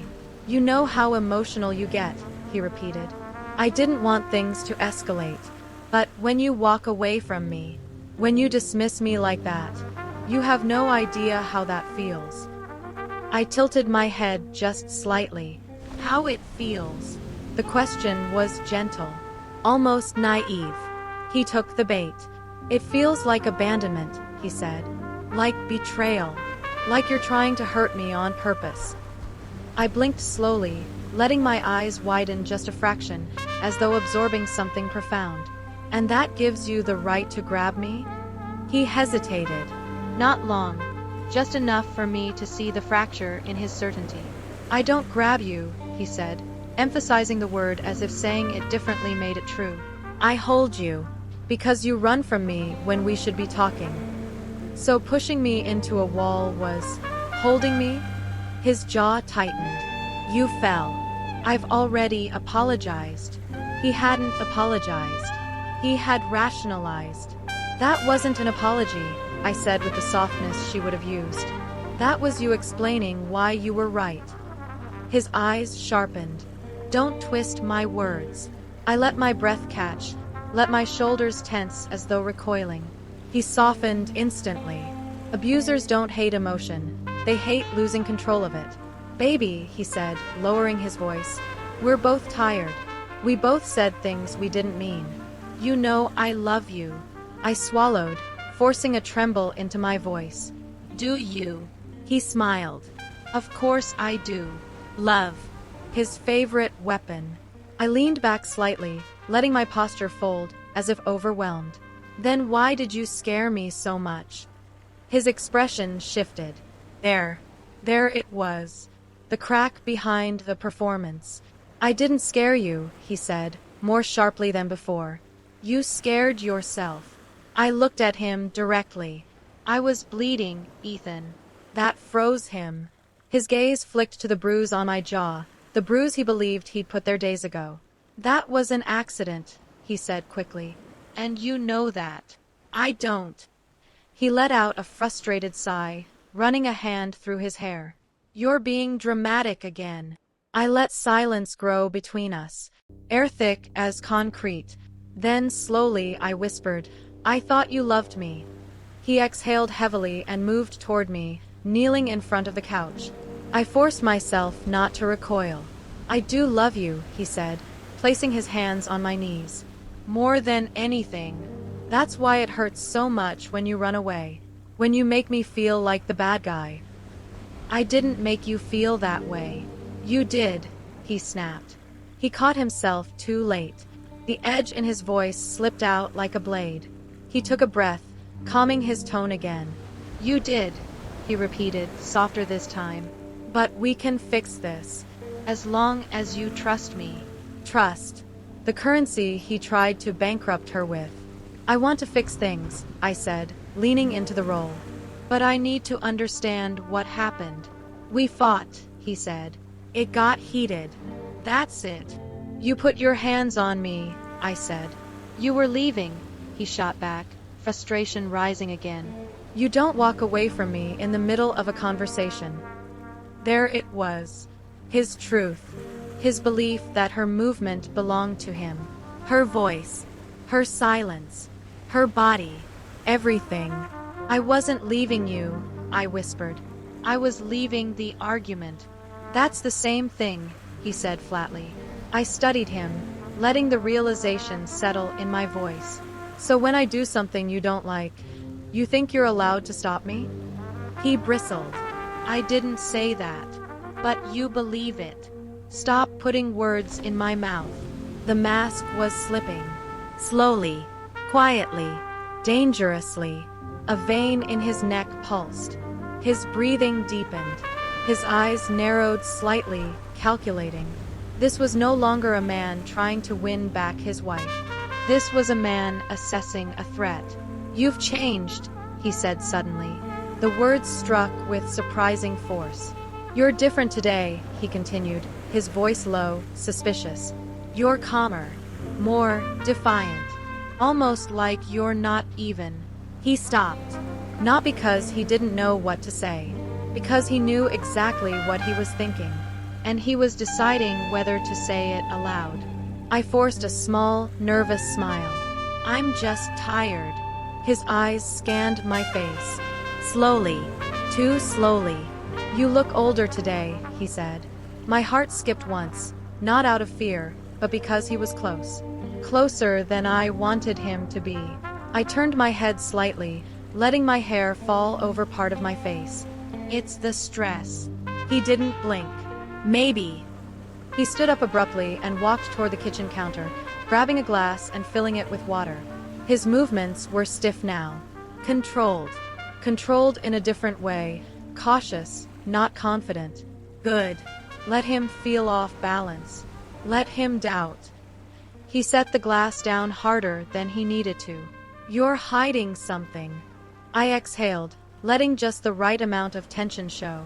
You know how emotional you get, he repeated. I didn't want things to escalate. But when you walk away from me, when you dismiss me like that, you have no idea how that feels. I tilted my head just slightly. How it feels? The question was gentle, almost naive. He took the bait. It feels like abandonment, he said. Like betrayal. Like you're trying to hurt me on purpose. I blinked slowly, letting my eyes widen just a fraction, as though absorbing something profound. And that gives you the right to grab me? He hesitated. Not long. Just enough for me to see the fracture in his certainty. I don't grab you, he said, emphasizing the word as if saying it differently made it true. I hold you, because you run from me when we should be talking. So pushing me into a wall was holding me? His jaw tightened. You fell. I've already apologized. He hadn't apologized. He had rationalized. That wasn't an apology, I said with the softness she would have used. That was you explaining why you were right. His eyes sharpened. Don't twist my words. I let my breath catch, let my shoulders tense as though recoiling. He softened instantly. Abusers don't hate emotion. They hate losing control of it. Baby, he said, lowering his voice. We're both tired. We both said things we didn't mean. You know I love you. I swallowed, forcing a tremble into my voice. Do you? He smiled. Of course I do. Love. His favorite weapon. I leaned back slightly, letting my posture fold, as if overwhelmed. Then why did you scare me so much? His expression shifted. There it was. The crack behind the performance. I didn't scare you, he said, more sharply than before. You scared yourself. I looked at him directly. I was bleeding, Ethan. That froze him. His gaze flicked to the bruise on my jaw, the bruise he believed he'd put there days ago. That was an accident, he said quickly. And you know that. I don't. He let out a frustrated sigh, running a hand through his hair. You're being dramatic again. I let silence grow between us, air thick as concrete. Then slowly I whispered, I thought you loved me. He exhaled heavily and moved toward me, kneeling in front of the couch. I forced myself not to recoil. I do love you, he said, placing his hands on my knees. More than anything. That's why it hurts so much when you run away. When you make me feel like the bad guy. I didn't make you feel that way. You did, he snapped. He caught himself too late. The edge in his voice slipped out like a blade. He took a breath, calming his tone again. You did, he repeated, softer this time. But we can fix this. As long as you trust me. Trust. The currency he tried to bankrupt her with. I want to fix things, I said, leaning into the role. But I need to understand what happened. We fought, he said. It got heated. That's it. You put your hands on me, I said. You were leaving, he shot back, frustration rising again. You don't walk away from me in the middle of a conversation. There it was. His truth. His belief that her movement belonged to him. Her voice. Her silence. Her body. Everything. I wasn't leaving you, I whispered. I was leaving the argument. That's the same thing, he said flatly. I studied him, letting the realization settle in my voice. So when I do something you don't like, you think you're allowed to stop me? He bristled. I didn't say that. But you believe it. Stop putting words in my mouth. The mask was slipping. Slowly, quietly, dangerously. A vein in his neck pulsed. His breathing deepened. His eyes narrowed slightly, calculating. This was no longer a man trying to win back his wife. This was a man assessing a threat. You've changed, he said suddenly. The words struck with surprising force. You're different today, he continued, his voice low, suspicious. You're calmer, more defiant. Almost like you're not even. He stopped. Not because he didn't know what to say. Because he knew exactly what he was thinking. And he was deciding whether to say it aloud. I forced a small, nervous smile. I'm just tired. His eyes scanned my face. Slowly, too slowly. You look older today, he said. My heart skipped once, not out of fear, but because he was close. Closer than I wanted him to be. I turned my head slightly, letting my hair fall over part of my face. It's the stress. He didn't blink. Maybe. He stood up abruptly and walked toward the kitchen counter, grabbing a glass and filling it with water. His movements were stiff now. Controlled. Controlled in a different way. Cautious, not confident. Good. Let him feel off balance. Let him doubt. He set the glass down harder than he needed to. You're hiding something. I exhaled, letting just the right amount of tension show.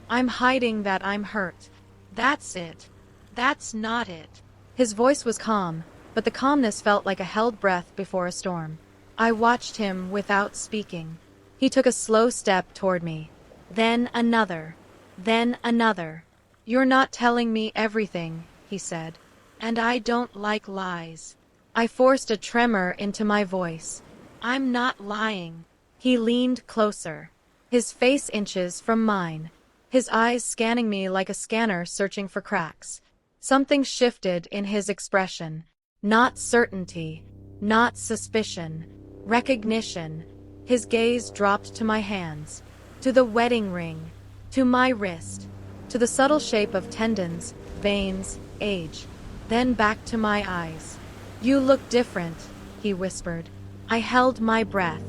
I'm hiding that I'm hurt. That's it. That's not it. His voice was calm, but the calmness felt like a held breath before a storm. I watched him without speaking. He took a slow step toward me. Then another. Then another. You're not telling me everything, he said. And I don't like lies. I forced a tremor into my voice. I'm not lying. He leaned closer. His face inches from mine. His eyes scanning me like a scanner searching for cracks. Something shifted in his expression. Not certainty. Not suspicion. Recognition. His gaze dropped to my hands. To the wedding ring. To my wrist. To the subtle shape of tendons, veins, age. Then back to my eyes. You look different, he whispered. I held my breath.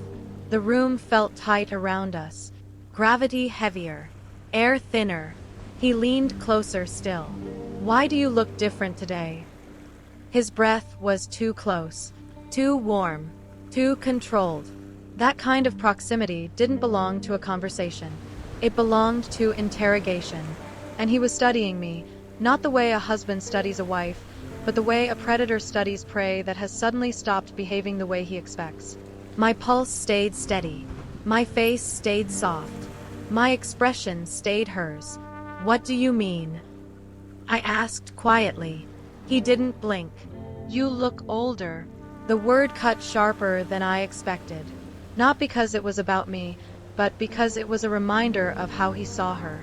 The room felt tight around us. Gravity heavier. Air thinner. He leaned closer still. Why do you look different today? His breath was too close. Too warm. Too controlled. That kind of proximity didn't belong to a conversation. It belonged to interrogation. And he was studying me, not the way a husband studies a wife, but the way a predator studies prey that has suddenly stopped behaving the way he expects. My pulse stayed steady. My face stayed soft. My expression stayed hers. What do you mean? I asked quietly. He didn't blink. You look older. The word cut sharper than I expected. Not because it was about me, but because it was a reminder of how he saw her.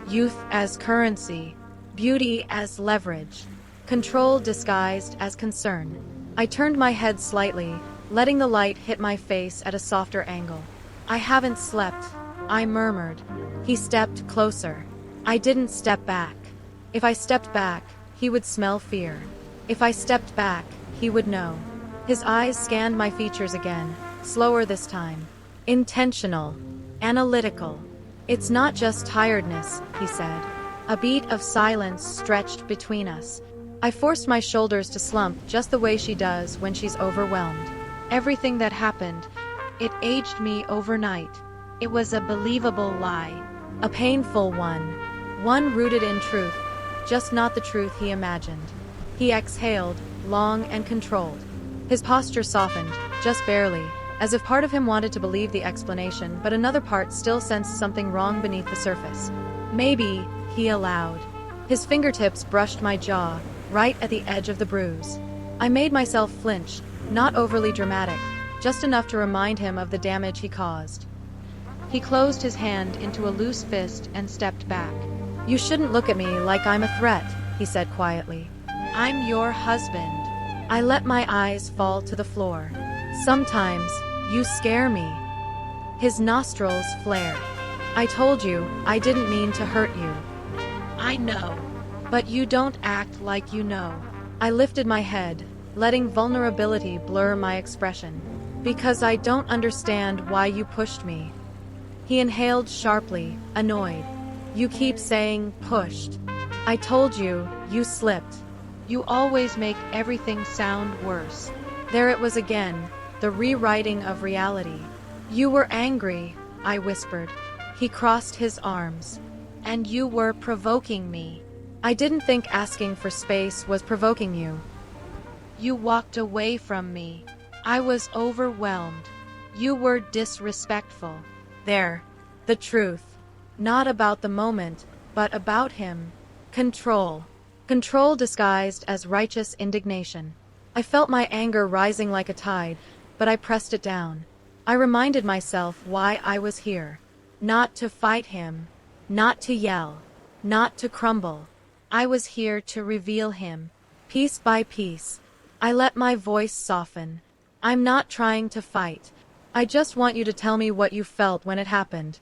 Youth as currency. Beauty as leverage. Control disguised as concern. I turned my head slightly, letting the light hit my face at a softer angle. I haven't slept, I murmured. He stepped closer. I didn't step back. If I stepped back, he would smell fear. If I stepped back, he would know. His eyes scanned my features again, slower this time. Intentional. Analytical. It's not just tiredness, he said. A beat of silence stretched between us. I forced my shoulders to slump just the way she does when she's overwhelmed. Everything that happened, it aged me overnight. It was a believable lie. A painful one. One rooted in truth, just not the truth he imagined. He exhaled, long and controlled. His posture softened, just barely, as if part of him wanted to believe the explanation, but another part still sensed something wrong beneath the surface. Maybe, he allowed. His fingertips brushed my jaw, right at the edge of the bruise. I made myself flinch, not overly dramatic, just enough to remind him of the damage he caused. He closed his hand into a loose fist and stepped back. You shouldn't look at me like I'm a threat, he said quietly. I'm your husband. I let my eyes fall to the floor. Sometimes, you scare me. His nostrils flared. I told you, I didn't mean to hurt you. I know. But you don't act like you know. I lifted my head, letting vulnerability blur my expression. Because I don't understand why you pushed me. He inhaled sharply, annoyed. You keep saying, pushed. I told you, you slipped. You always make everything sound worse. There it was again, the rewriting of reality. You were angry, I whispered. He crossed his arms. And you were provoking me. I didn't think asking for space was provoking you. You walked away from me. I was overwhelmed. You were disrespectful. There, the truth. Not about the moment, but about him. Control. Control disguised as righteous indignation. I felt my anger rising like a tide, but I pressed it down. I reminded myself why I was here. Not to fight him, not to yell, not to crumble. I was here to reveal him, piece by piece. I let my voice soften. I'm not trying to fight. I just want you to tell me what you felt when it happened.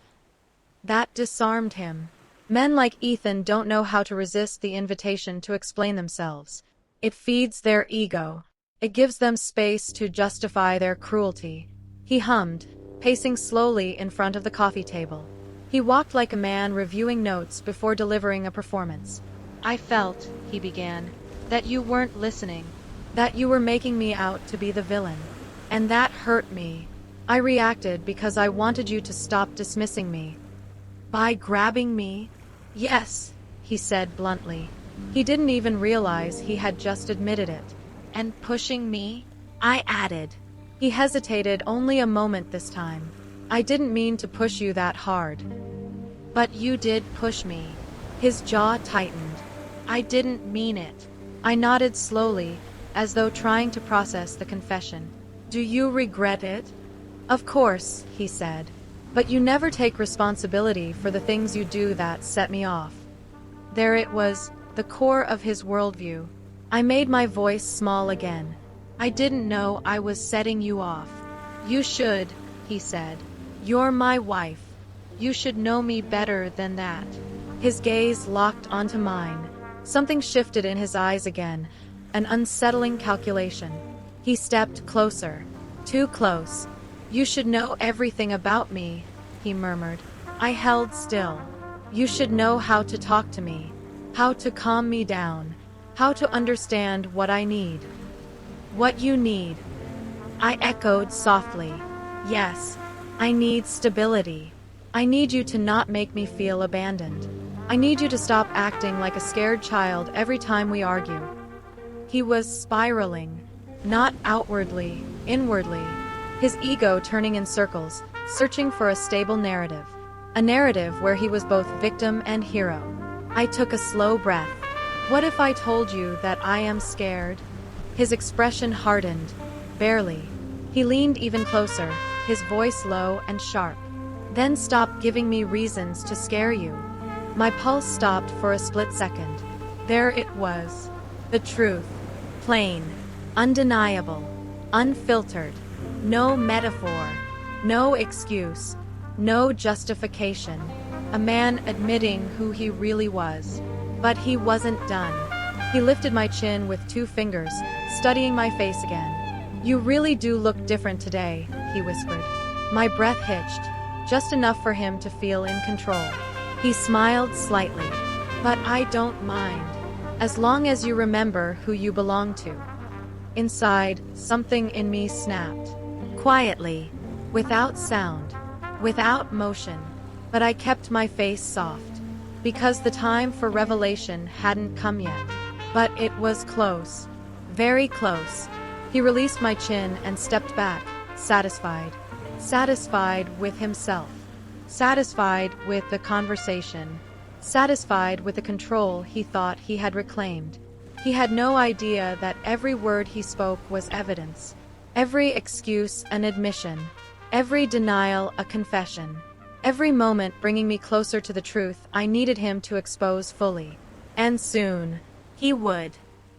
That disarmed him. Men like Ethan don't know how to resist the invitation to explain themselves. It feeds their ego. It gives them space to justify their cruelty. He hummed, pacing slowly in front of the coffee table. He walked like a man reviewing notes before delivering a performance. I felt, he began, that you weren't listening. That you were making me out to be the villain. And that hurt me. I reacted because I wanted you to stop dismissing me. By grabbing me? Yes, he said bluntly. He didn't even realize he had just admitted it. And pushing me? I added. He hesitated only a moment this time. I didn't mean to push you that hard. But you did push me. His jaw tightened. I didn't mean it. I nodded slowly, as though trying to process the confession. Do you regret it? Of course, he said. But you never take responsibility for the things you do that set me off. There it was, the core of his worldview. I made my voice small again. I didn't know I was setting you off. You should, he said. You're my wife. You should know me better than that. His gaze locked onto mine. Something shifted in his eyes again, an unsettling calculation. He stepped closer. Too close. You should know everything about me, he murmured. I held still. You should know how to talk to me, how to calm me down, how to understand what I need. What you need. I echoed softly. Yes, I need stability. I need you to not make me feel abandoned. I need you to stop acting like a scared child every time we argue. He was spiraling, not outwardly, inwardly. His ego turning in circles, searching for a stable narrative. A narrative where he was both victim and hero. I took a slow breath. What if I told you that I am scared? His expression hardened. Barely. He leaned even closer, his voice low and sharp. Then stop giving me reasons to scare you. My pulse stopped for a split second. There it was. The truth. Plain. Undeniable. Unfiltered. No metaphor, no excuse, no justification. A man admitting who he really was. But he wasn't done. He lifted my chin with 2 fingers, studying my face again. You really do look different today, he whispered. My breath hitched, just enough for him to feel in control. He smiled slightly. But I don't mind, as long as you remember who you belong to. Inside, something in me snapped. Quietly, without sound, without motion, but I kept my face soft, because the time for revelation hadn't come yet. But it was close, very close. He released my chin and stepped back, satisfied. Satisfied with himself. Satisfied with the conversation. Satisfied with the control he thought he had reclaimed. He had no idea that every word he spoke was evidence. Every excuse an admission, every denial a confession, every moment bringing me closer to the truth I needed him to expose fully. And soon, he would.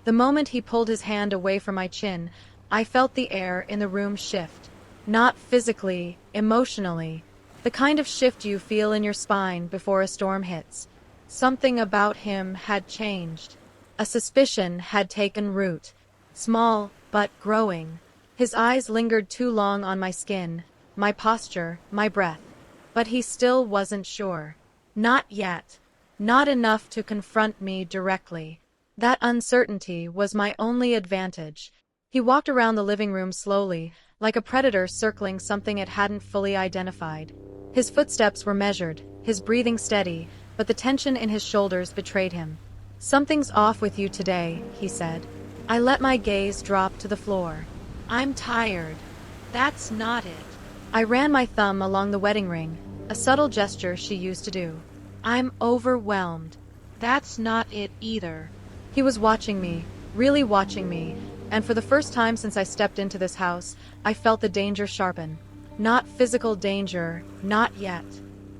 The moment he pulled his hand away from my chin, I felt the air in the room shift. Not physically, emotionally. The kind of shift you feel in your spine before a storm hits. Something about him had changed. A suspicion had taken root. Small, but growing. His eyes lingered too long on my skin, my posture, my breath. But he still wasn't sure. Not yet. Not enough to confront me directly. That uncertainty was my only advantage. He walked around the living room slowly, like a predator circling something it hadn't fully identified. His footsteps were measured, his breathing steady, but the tension in his shoulders betrayed him. Something's off with you today, he said. I let my gaze drop to the floor. I'm tired. That's not it. I ran my thumb along the wedding ring, a subtle gesture she used to do. I'm overwhelmed. That's not it either. He was watching me, really watching me, and for the first time since I stepped into this house, I felt the danger sharpen. Not physical danger, not yet.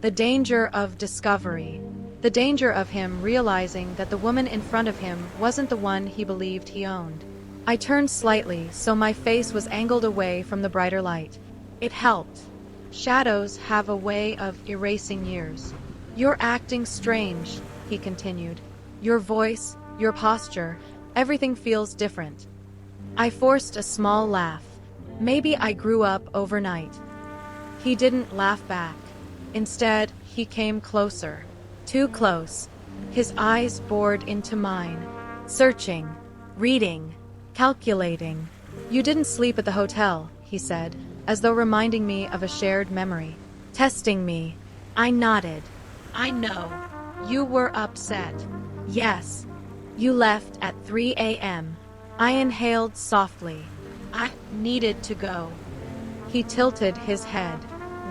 The danger of discovery. The danger of him realizing that the woman in front of him wasn't the one he believed he owned. I turned slightly, so my face was angled away from the brighter light. It helped. Shadows have a way of erasing years. You're acting strange, he continued. Your voice, your posture, everything feels different. I forced a small laugh. Maybe I grew up overnight. He didn't laugh back. Instead, he came closer. Too close. His eyes bored into mine. Searching. Reading. Calculating. You didn't sleep at the hotel, he said, as though reminding me of a shared memory. Testing me. I nodded. I know. You were upset. Yes. You left at 3 a.m. I inhaled softly. I needed to go. He tilted his head.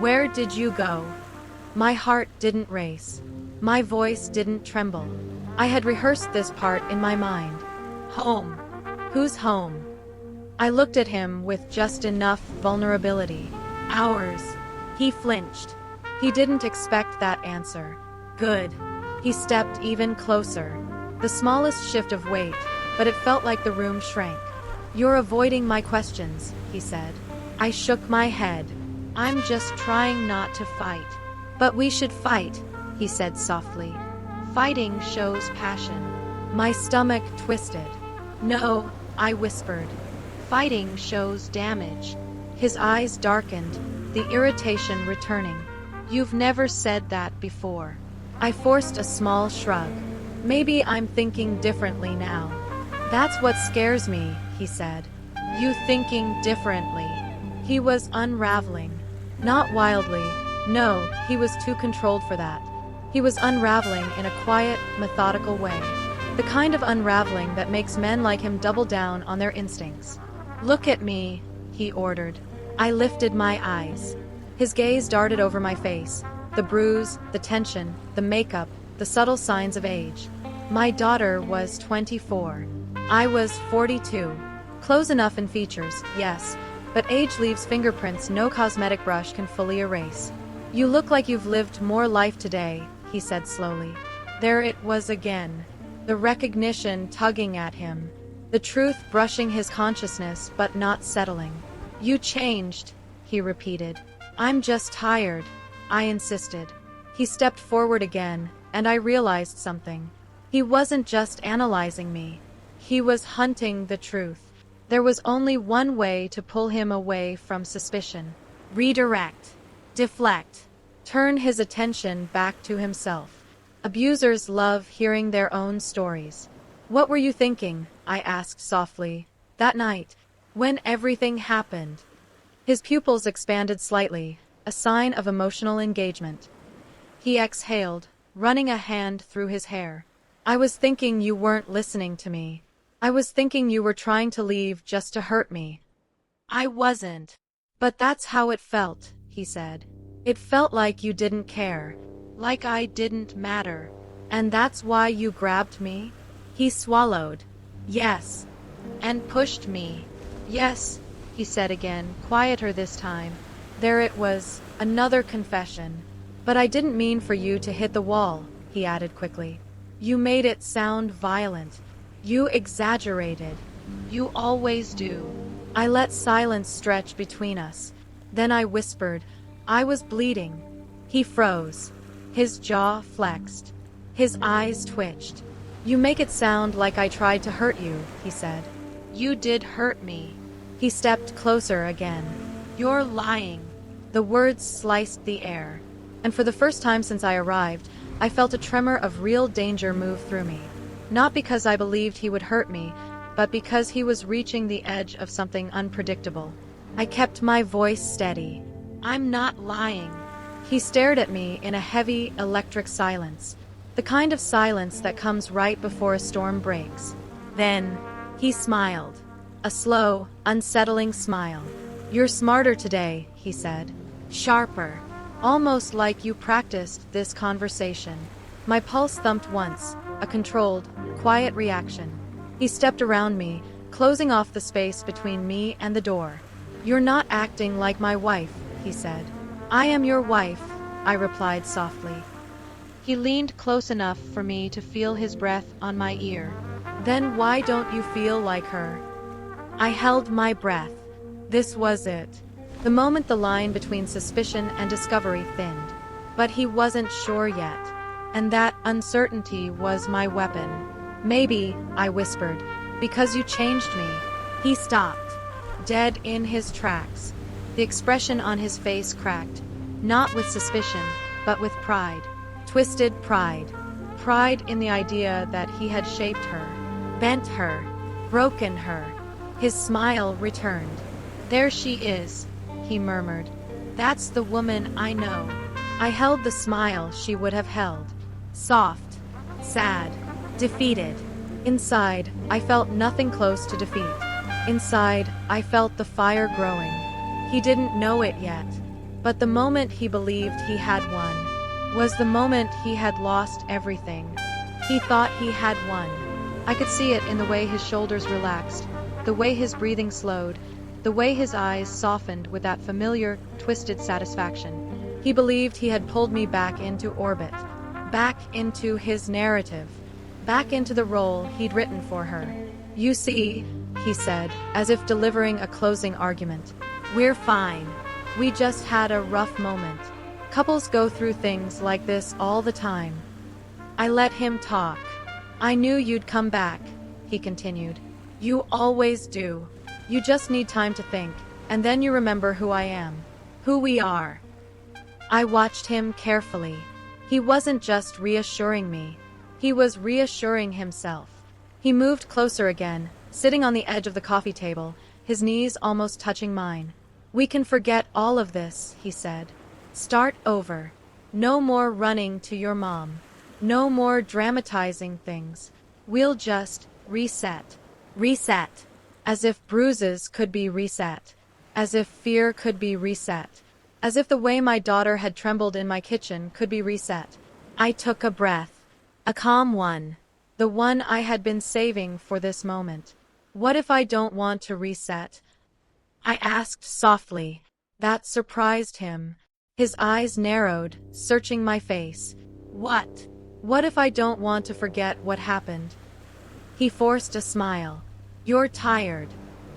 Where did you go? My heart didn't race. My voice didn't tremble. I had rehearsed this part in my mind. Home. Whose home? I looked at him with just enough vulnerability. Ours. He flinched. He didn't expect that answer. Good. He stepped even closer. The smallest shift of weight, but it felt like the room shrank. You're avoiding my questions, he said. I shook my head. I'm just trying not to fight. But we should fight, he said softly. Fighting shows passion. My stomach twisted. No, I whispered. Fighting shows damage. His eyes darkened, the irritation returning. You've never said that before. I forced a small shrug. Maybe I'm thinking differently now. That's what scares me, he said. You thinking differently. He was unraveling. Not wildly. No, he was too controlled for that. He was unraveling in a quiet, methodical way. The kind of unraveling that makes men like him double down on their instincts. Look at me, he ordered. I lifted my eyes. His gaze darted over my face. The bruise, the tension, the makeup, the subtle signs of age. My daughter was 24. I was 42. Close enough in features, yes, but age leaves fingerprints no cosmetic brush can fully erase. You look like you've lived more life today, he said slowly. There it was again. The recognition tugging at him. The truth brushing his consciousness but not settling. You changed, he repeated. I'm just tired, I insisted. He stepped forward again, and I realized something. He wasn't just analyzing me. He was hunting the truth. There was only one way to pull him away from suspicion. Redirect. Deflect. Turn his attention back to himself. Abusers love hearing their own stories. What were you thinking? I asked softly. That night, when everything happened. His pupils expanded slightly, a sign of emotional engagement. He exhaled, running a hand through his hair. I was thinking you weren't listening to me. I was thinking you were trying to leave just to hurt me. I wasn't. But that's how it felt, he said. It felt like you didn't care. Like I didn't matter. And that's why you grabbed me? He swallowed. Yes. And pushed me. Yes, he said again, quieter this time. There it was, another confession. But I didn't mean for you to hit the wall, he added quickly. You made it sound violent. You exaggerated. You always do. I let silence stretch between us. Then I whispered, I was bleeding. He froze. His jaw flexed. His eyes twitched. You make it sound like I tried to hurt you, he said. You did hurt me. He stepped closer again. You're lying. The words sliced the air. And for the first time since I arrived, I felt a tremor of real danger move through me. Not because I believed he would hurt me, but because he was reaching the edge of something unpredictable. I kept my voice steady. I'm not lying. He stared at me in a heavy, electric silence. The kind of silence that comes right before a storm breaks. Then, he smiled. A slow, unsettling smile. You're smarter today, he said. Sharper. Almost like you practiced this conversation. My pulse thumped once, a controlled, quiet reaction. He stepped around me, closing off the space between me and the door. "You're not acting like my wife," he said. "I am your wife," I replied softly. He leaned close enough for me to feel his breath on my ear. "Then why don't you feel like her?" I held my breath. This was it. The moment the line between suspicion and discovery thinned. But he wasn't sure yet. And that uncertainty was my weapon. "Maybe," I whispered, "because you changed me." He stopped, dead in his tracks. The expression on his face cracked, not with suspicion, but with pride. Twisted pride. Pride in the idea that he had shaped her, bent her, broken her. His smile returned. "There she is," he murmured. "That's the woman I know." I held the smile she would have held. Soft, sad, defeated. Inside, I felt nothing close to defeat. Inside, I felt the fire growing. He didn't know it yet. But the moment he believed he had won was the moment he had lost everything. He thought he had won. I could see it in the way his shoulders relaxed, the way his breathing slowed, the way his eyes softened with that familiar, twisted satisfaction. He believed he had pulled me back into orbit, back into his narrative, back into the role he'd written for her. "You see," he said, as if delivering a closing argument, "we're fine. We just had a rough moment. Couples go through things like this all the time." I let him talk. "I knew you'd come back," he continued. "You always do. You just need time to think, and then you remember who I am, who we are." I watched him carefully. He wasn't just reassuring me. He was reassuring himself. He moved closer again, sitting on the edge of the coffee table, his knees almost touching mine. "We can forget all of this," he said. "Start over. No more running to your mom. No more dramatizing things. We'll just reset. Reset. As if bruises could be reset. As if fear could be reset. As if the way my daughter had trembled in my kitchen could be reset." I took a breath. A calm one. The one I had been saving for this moment. "What if I don't want to reset?" I asked softly. That surprised him. His eyes narrowed, searching my face. "What? What if I don't want to forget what happened?" He forced a smile. "You're tired.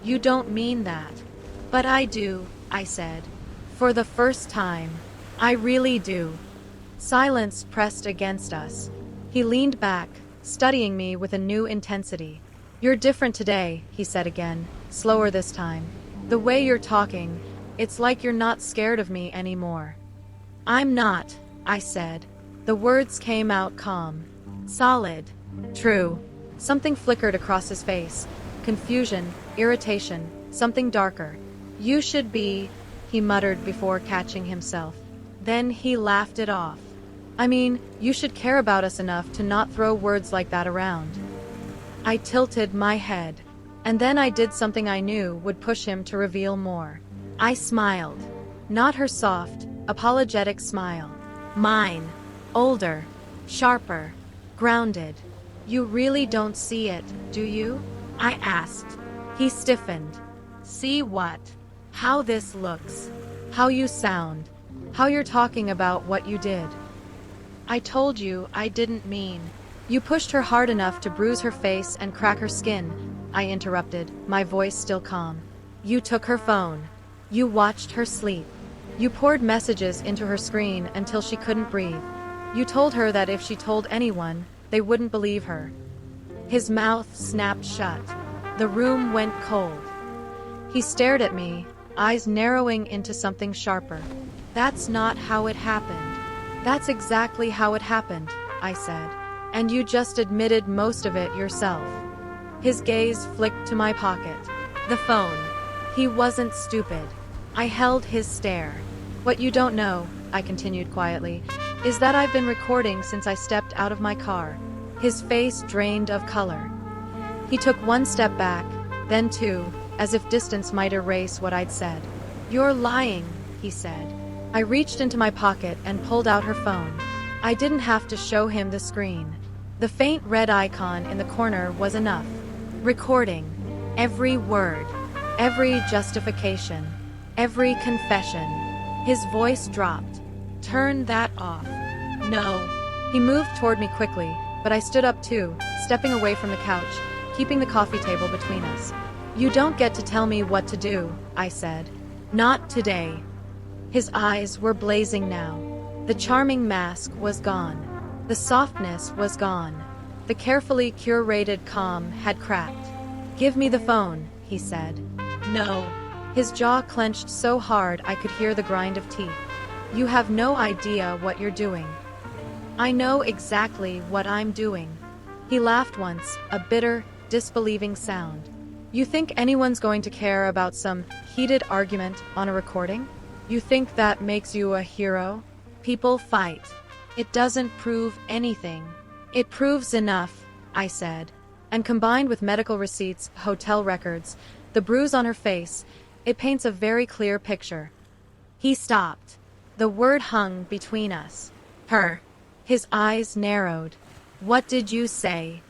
You don't mean that." "But I do," I said. "For the first time. I really do." Silence pressed against us. He leaned back, studying me with a new intensity. "You're different today," he said again, slower this time. "The way you're talking, it's like you're not scared of me anymore." "I'm not," I said. The words came out calm. Solid. True. Something flickered across his face. Confusion, irritation, something darker. "You should be," he muttered before catching himself. Then he laughed it off. "I mean, you should care about us enough to not throw words like that around." I tilted my head. And then I did something I knew would push him to reveal more. I smiled. Not her soft, apologetic smile. Mine. Older. Sharper. Grounded. "You really don't see it, do you?" I asked. He stiffened. "See what?" "How this looks. How you sound. How you're talking about what you did." "I told you I didn't mean." "You pushed her hard enough to bruise her face and crack her skin," I interrupted, my voice still calm. "You took her phone. You watched her sleep. You poured messages into her screen until she couldn't breathe. You told her that if she told anyone, they wouldn't believe her." His mouth snapped shut. The room went cold. He stared at me, eyes narrowing into something sharper. "That's not how it happened." "That's exactly how it happened," I said. "And you just admitted most of it yourself." His gaze flicked to my pocket. The phone. He wasn't stupid. I held his stare. "What you don't know," I continued quietly, "is that I've been recording since I stepped out of my car." His face drained of color. He took one step back, then two, as if distance might erase what I'd said. "You're lying," he said. I reached into my pocket and pulled out her phone. I didn't have to show him the screen. The faint red icon in the corner was enough. Recording. Every word. Every justification. Every confession. His voice dropped. Turn that off. No. He moved toward me quickly, but I stood up too, stepping away from the couch, keeping the coffee table between us. You don't get to tell me what to do, I said. Not today. His eyes were blazing now. The charming mask was gone. The softness was gone. The carefully curated calm had cracked. Give me the phone, he said. No. His jaw clenched so hard I could hear the grind of teeth. You have no idea what you're doing. I know exactly what I'm doing. He laughed once, a bitter, disbelieving sound. You think anyone's going to care about some heated argument on a recording? You think that makes you a hero? People fight. It doesn't prove anything. It proves enough, I said. And combined with medical receipts, hotel records, the bruise on her face, it paints a very clear picture. He stopped. The word hung between us. Her. His eyes narrowed. What did you say?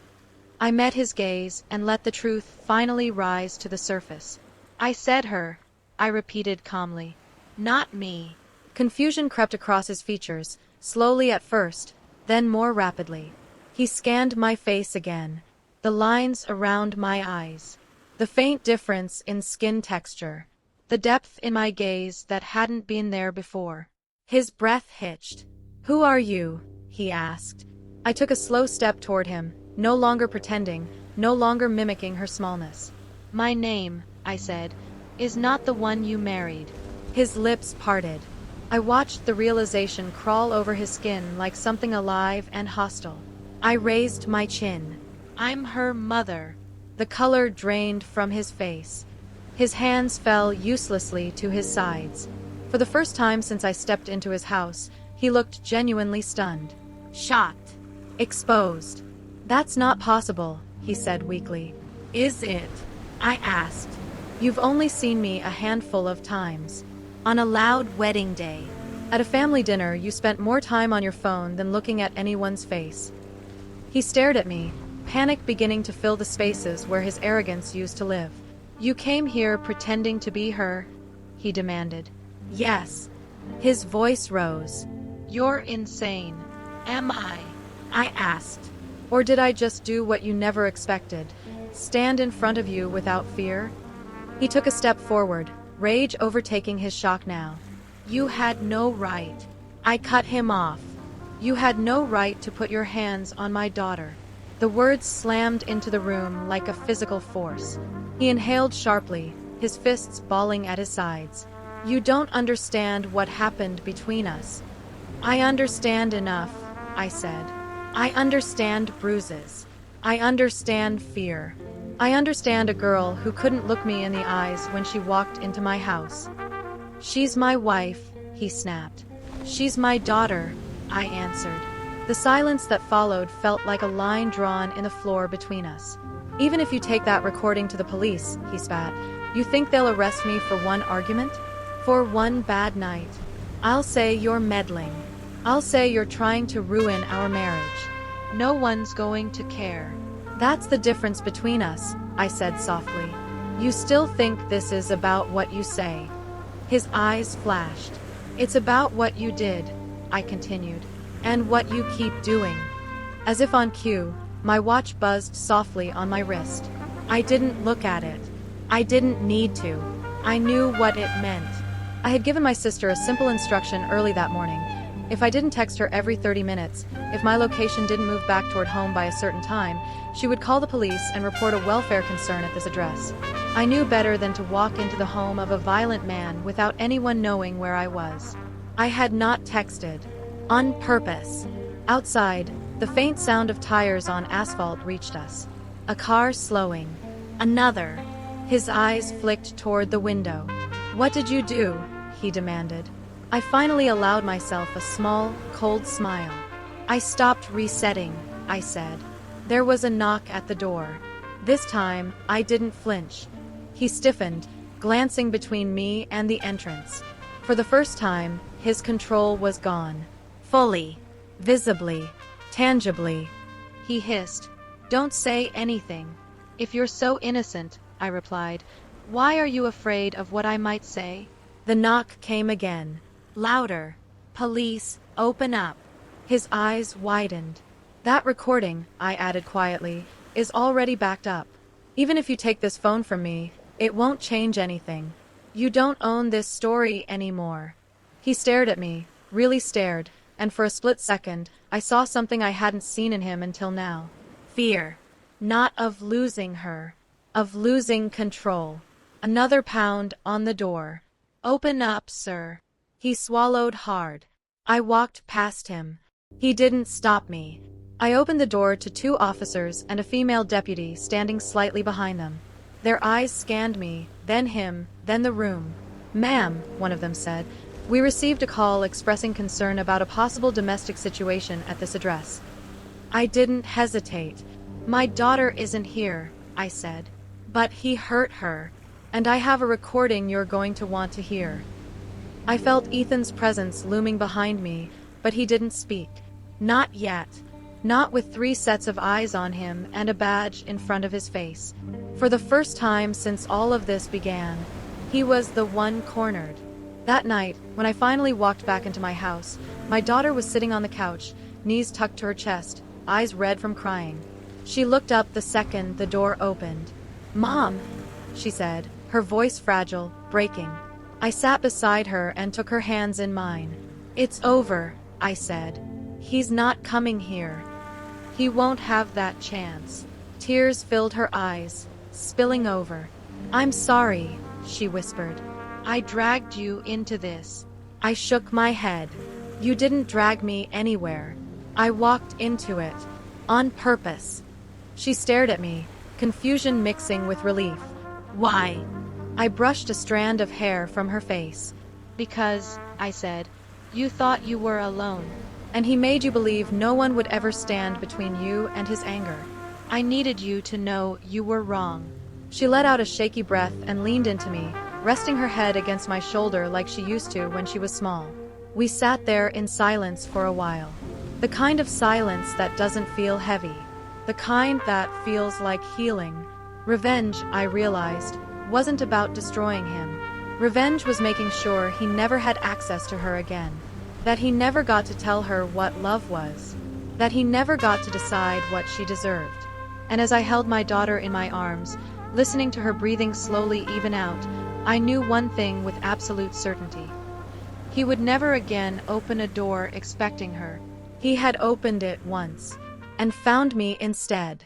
I met his gaze and let the truth finally rise to the surface. I said her, I repeated calmly. Not me. Confusion crept across his features, slowly at first, then more rapidly. He scanned my face again, the lines around my eyes, the faint difference in skin texture, the depth in my gaze that hadn't been there before. His breath hitched. Who are you? He asked. I took a slow step toward him, no longer pretending, no longer mimicking her smallness. My name, I said, is not the one you married. His lips parted. I watched the realization crawl over his skin like something alive and hostile. I raised my chin. I'm her mother. The color drained from his face. His hands fell uselessly to his sides. For the first time since I stepped into his house, he looked genuinely stunned. Shocked. Exposed. That's not possible, he said weakly. Is it? I asked. You've only seen me a handful of times. On a loud wedding day. At a family dinner, you spent more time on your phone than looking at anyone's face. He stared at me, panic beginning to fill the spaces where his arrogance used to live. You came here pretending to be her? He demanded. Yes. His voice rose. You're insane. Am I? I asked. Or did I just do what you never expected? Stand in front of you without fear? He took a step forward, rage overtaking his shock now. You had no right. I cut him off. You had no right to put your hands on my daughter. The words slammed into the room like a physical force. He inhaled sharply, his fists balling at his sides. You don't understand what happened between us. I understand enough, I said. I understand bruises. I understand fear. I understand a girl who couldn't look me in the eyes when she walked into my house. She's my wife, he snapped. She's my daughter, I answered. The silence that followed felt like a line drawn in the floor between us. Even if you take that recording to the police, he spat, you think they'll arrest me for one argument? For one bad night? I'll say you're meddling. I'll say you're trying to ruin our marriage. No one's going to care. That's the difference between us, I said softly. You still think this is about what you say. His eyes flashed. It's about what you did, I continued, and what you keep doing. As if on cue, my watch buzzed softly on my wrist. I didn't look at it. I didn't need to. I knew what it meant. I had given my sister a simple instruction early that morning. If I didn't text her every 30 minutes, if my location didn't move back toward home by a certain time, she would call the police and report a welfare concern at this address. I knew better than to walk into the home of a violent man without anyone knowing where I was. I had not texted. On purpose. Outside, the faint sound of tires on asphalt reached us. A car slowing. Another. His eyes flicked toward the window. What did you do? He demanded. I finally allowed myself a small, cold smile. I stopped resetting, I said. There was a knock at the door. This time, I didn't flinch. He stiffened, glancing between me and the entrance. For the first time, his control was gone. Fully. Visibly. Tangibly. He hissed. Don't say anything. If you're so innocent, I replied, why are you afraid of what I might say? The knock came again. Louder. Police, open up. His eyes widened. That recording, I added quietly, is already backed up. Even if you take this phone from me, it won't change anything. You don't own this story anymore. He stared at me, really stared, and for a split second, I saw something I hadn't seen in him until now. Fear. Not of losing her. Of losing control. Another pound on the door. Open up, sir. He swallowed hard. I walked past him. He didn't stop me. I opened the door to two officers and a female deputy standing slightly behind them. Their eyes scanned me, then him, then the room. Ma'am, one of them said, we received a call expressing concern about a possible domestic situation at this address. I didn't hesitate. My daughter isn't here, I said. But he hurt her, and I have a recording you're going to want to hear. I felt Ethan's presence looming behind me, but he didn't speak. Not yet. Not with 3 sets of eyes on him and a badge in front of his face. For the first time since all of this began, he was the one cornered. That night, when I finally walked back into my house, my daughter was sitting on the couch, knees tucked to her chest, eyes red from crying. She looked up the second the door opened. "Mom," she said, her voice fragile, breaking. I sat beside her and took her hands in mine. "It's over," I said. "He's not coming here. He won't have that chance." Tears filled her eyes, spilling over. "I'm sorry," she whispered. "I dragged you into this." I shook my head. "You didn't drag me anywhere. I walked into it. On purpose." She stared at me, confusion mixing with relief. "Why?" I brushed a strand of hair from her face. "Because," I said, "you thought you were alone. "And he made you believe no one would ever stand between you and his anger." I needed you to know you were wrong." She let out a shaky breath and leaned into me, resting her head against my shoulder like she used to when she was small. We sat there in silence for a while. The kind of silence that doesn't feel heavy. The kind that feels like healing. Revenge, I realized, wasn't about destroying him. Revenge was making sure he never had access to her again. That he never got to tell her what love was. That he never got to decide what she deserved. And as I held my daughter in my arms, listening to her breathing slowly even out, I knew one thing with absolute certainty. He would never again open a door expecting her. He had opened it once, and found me instead.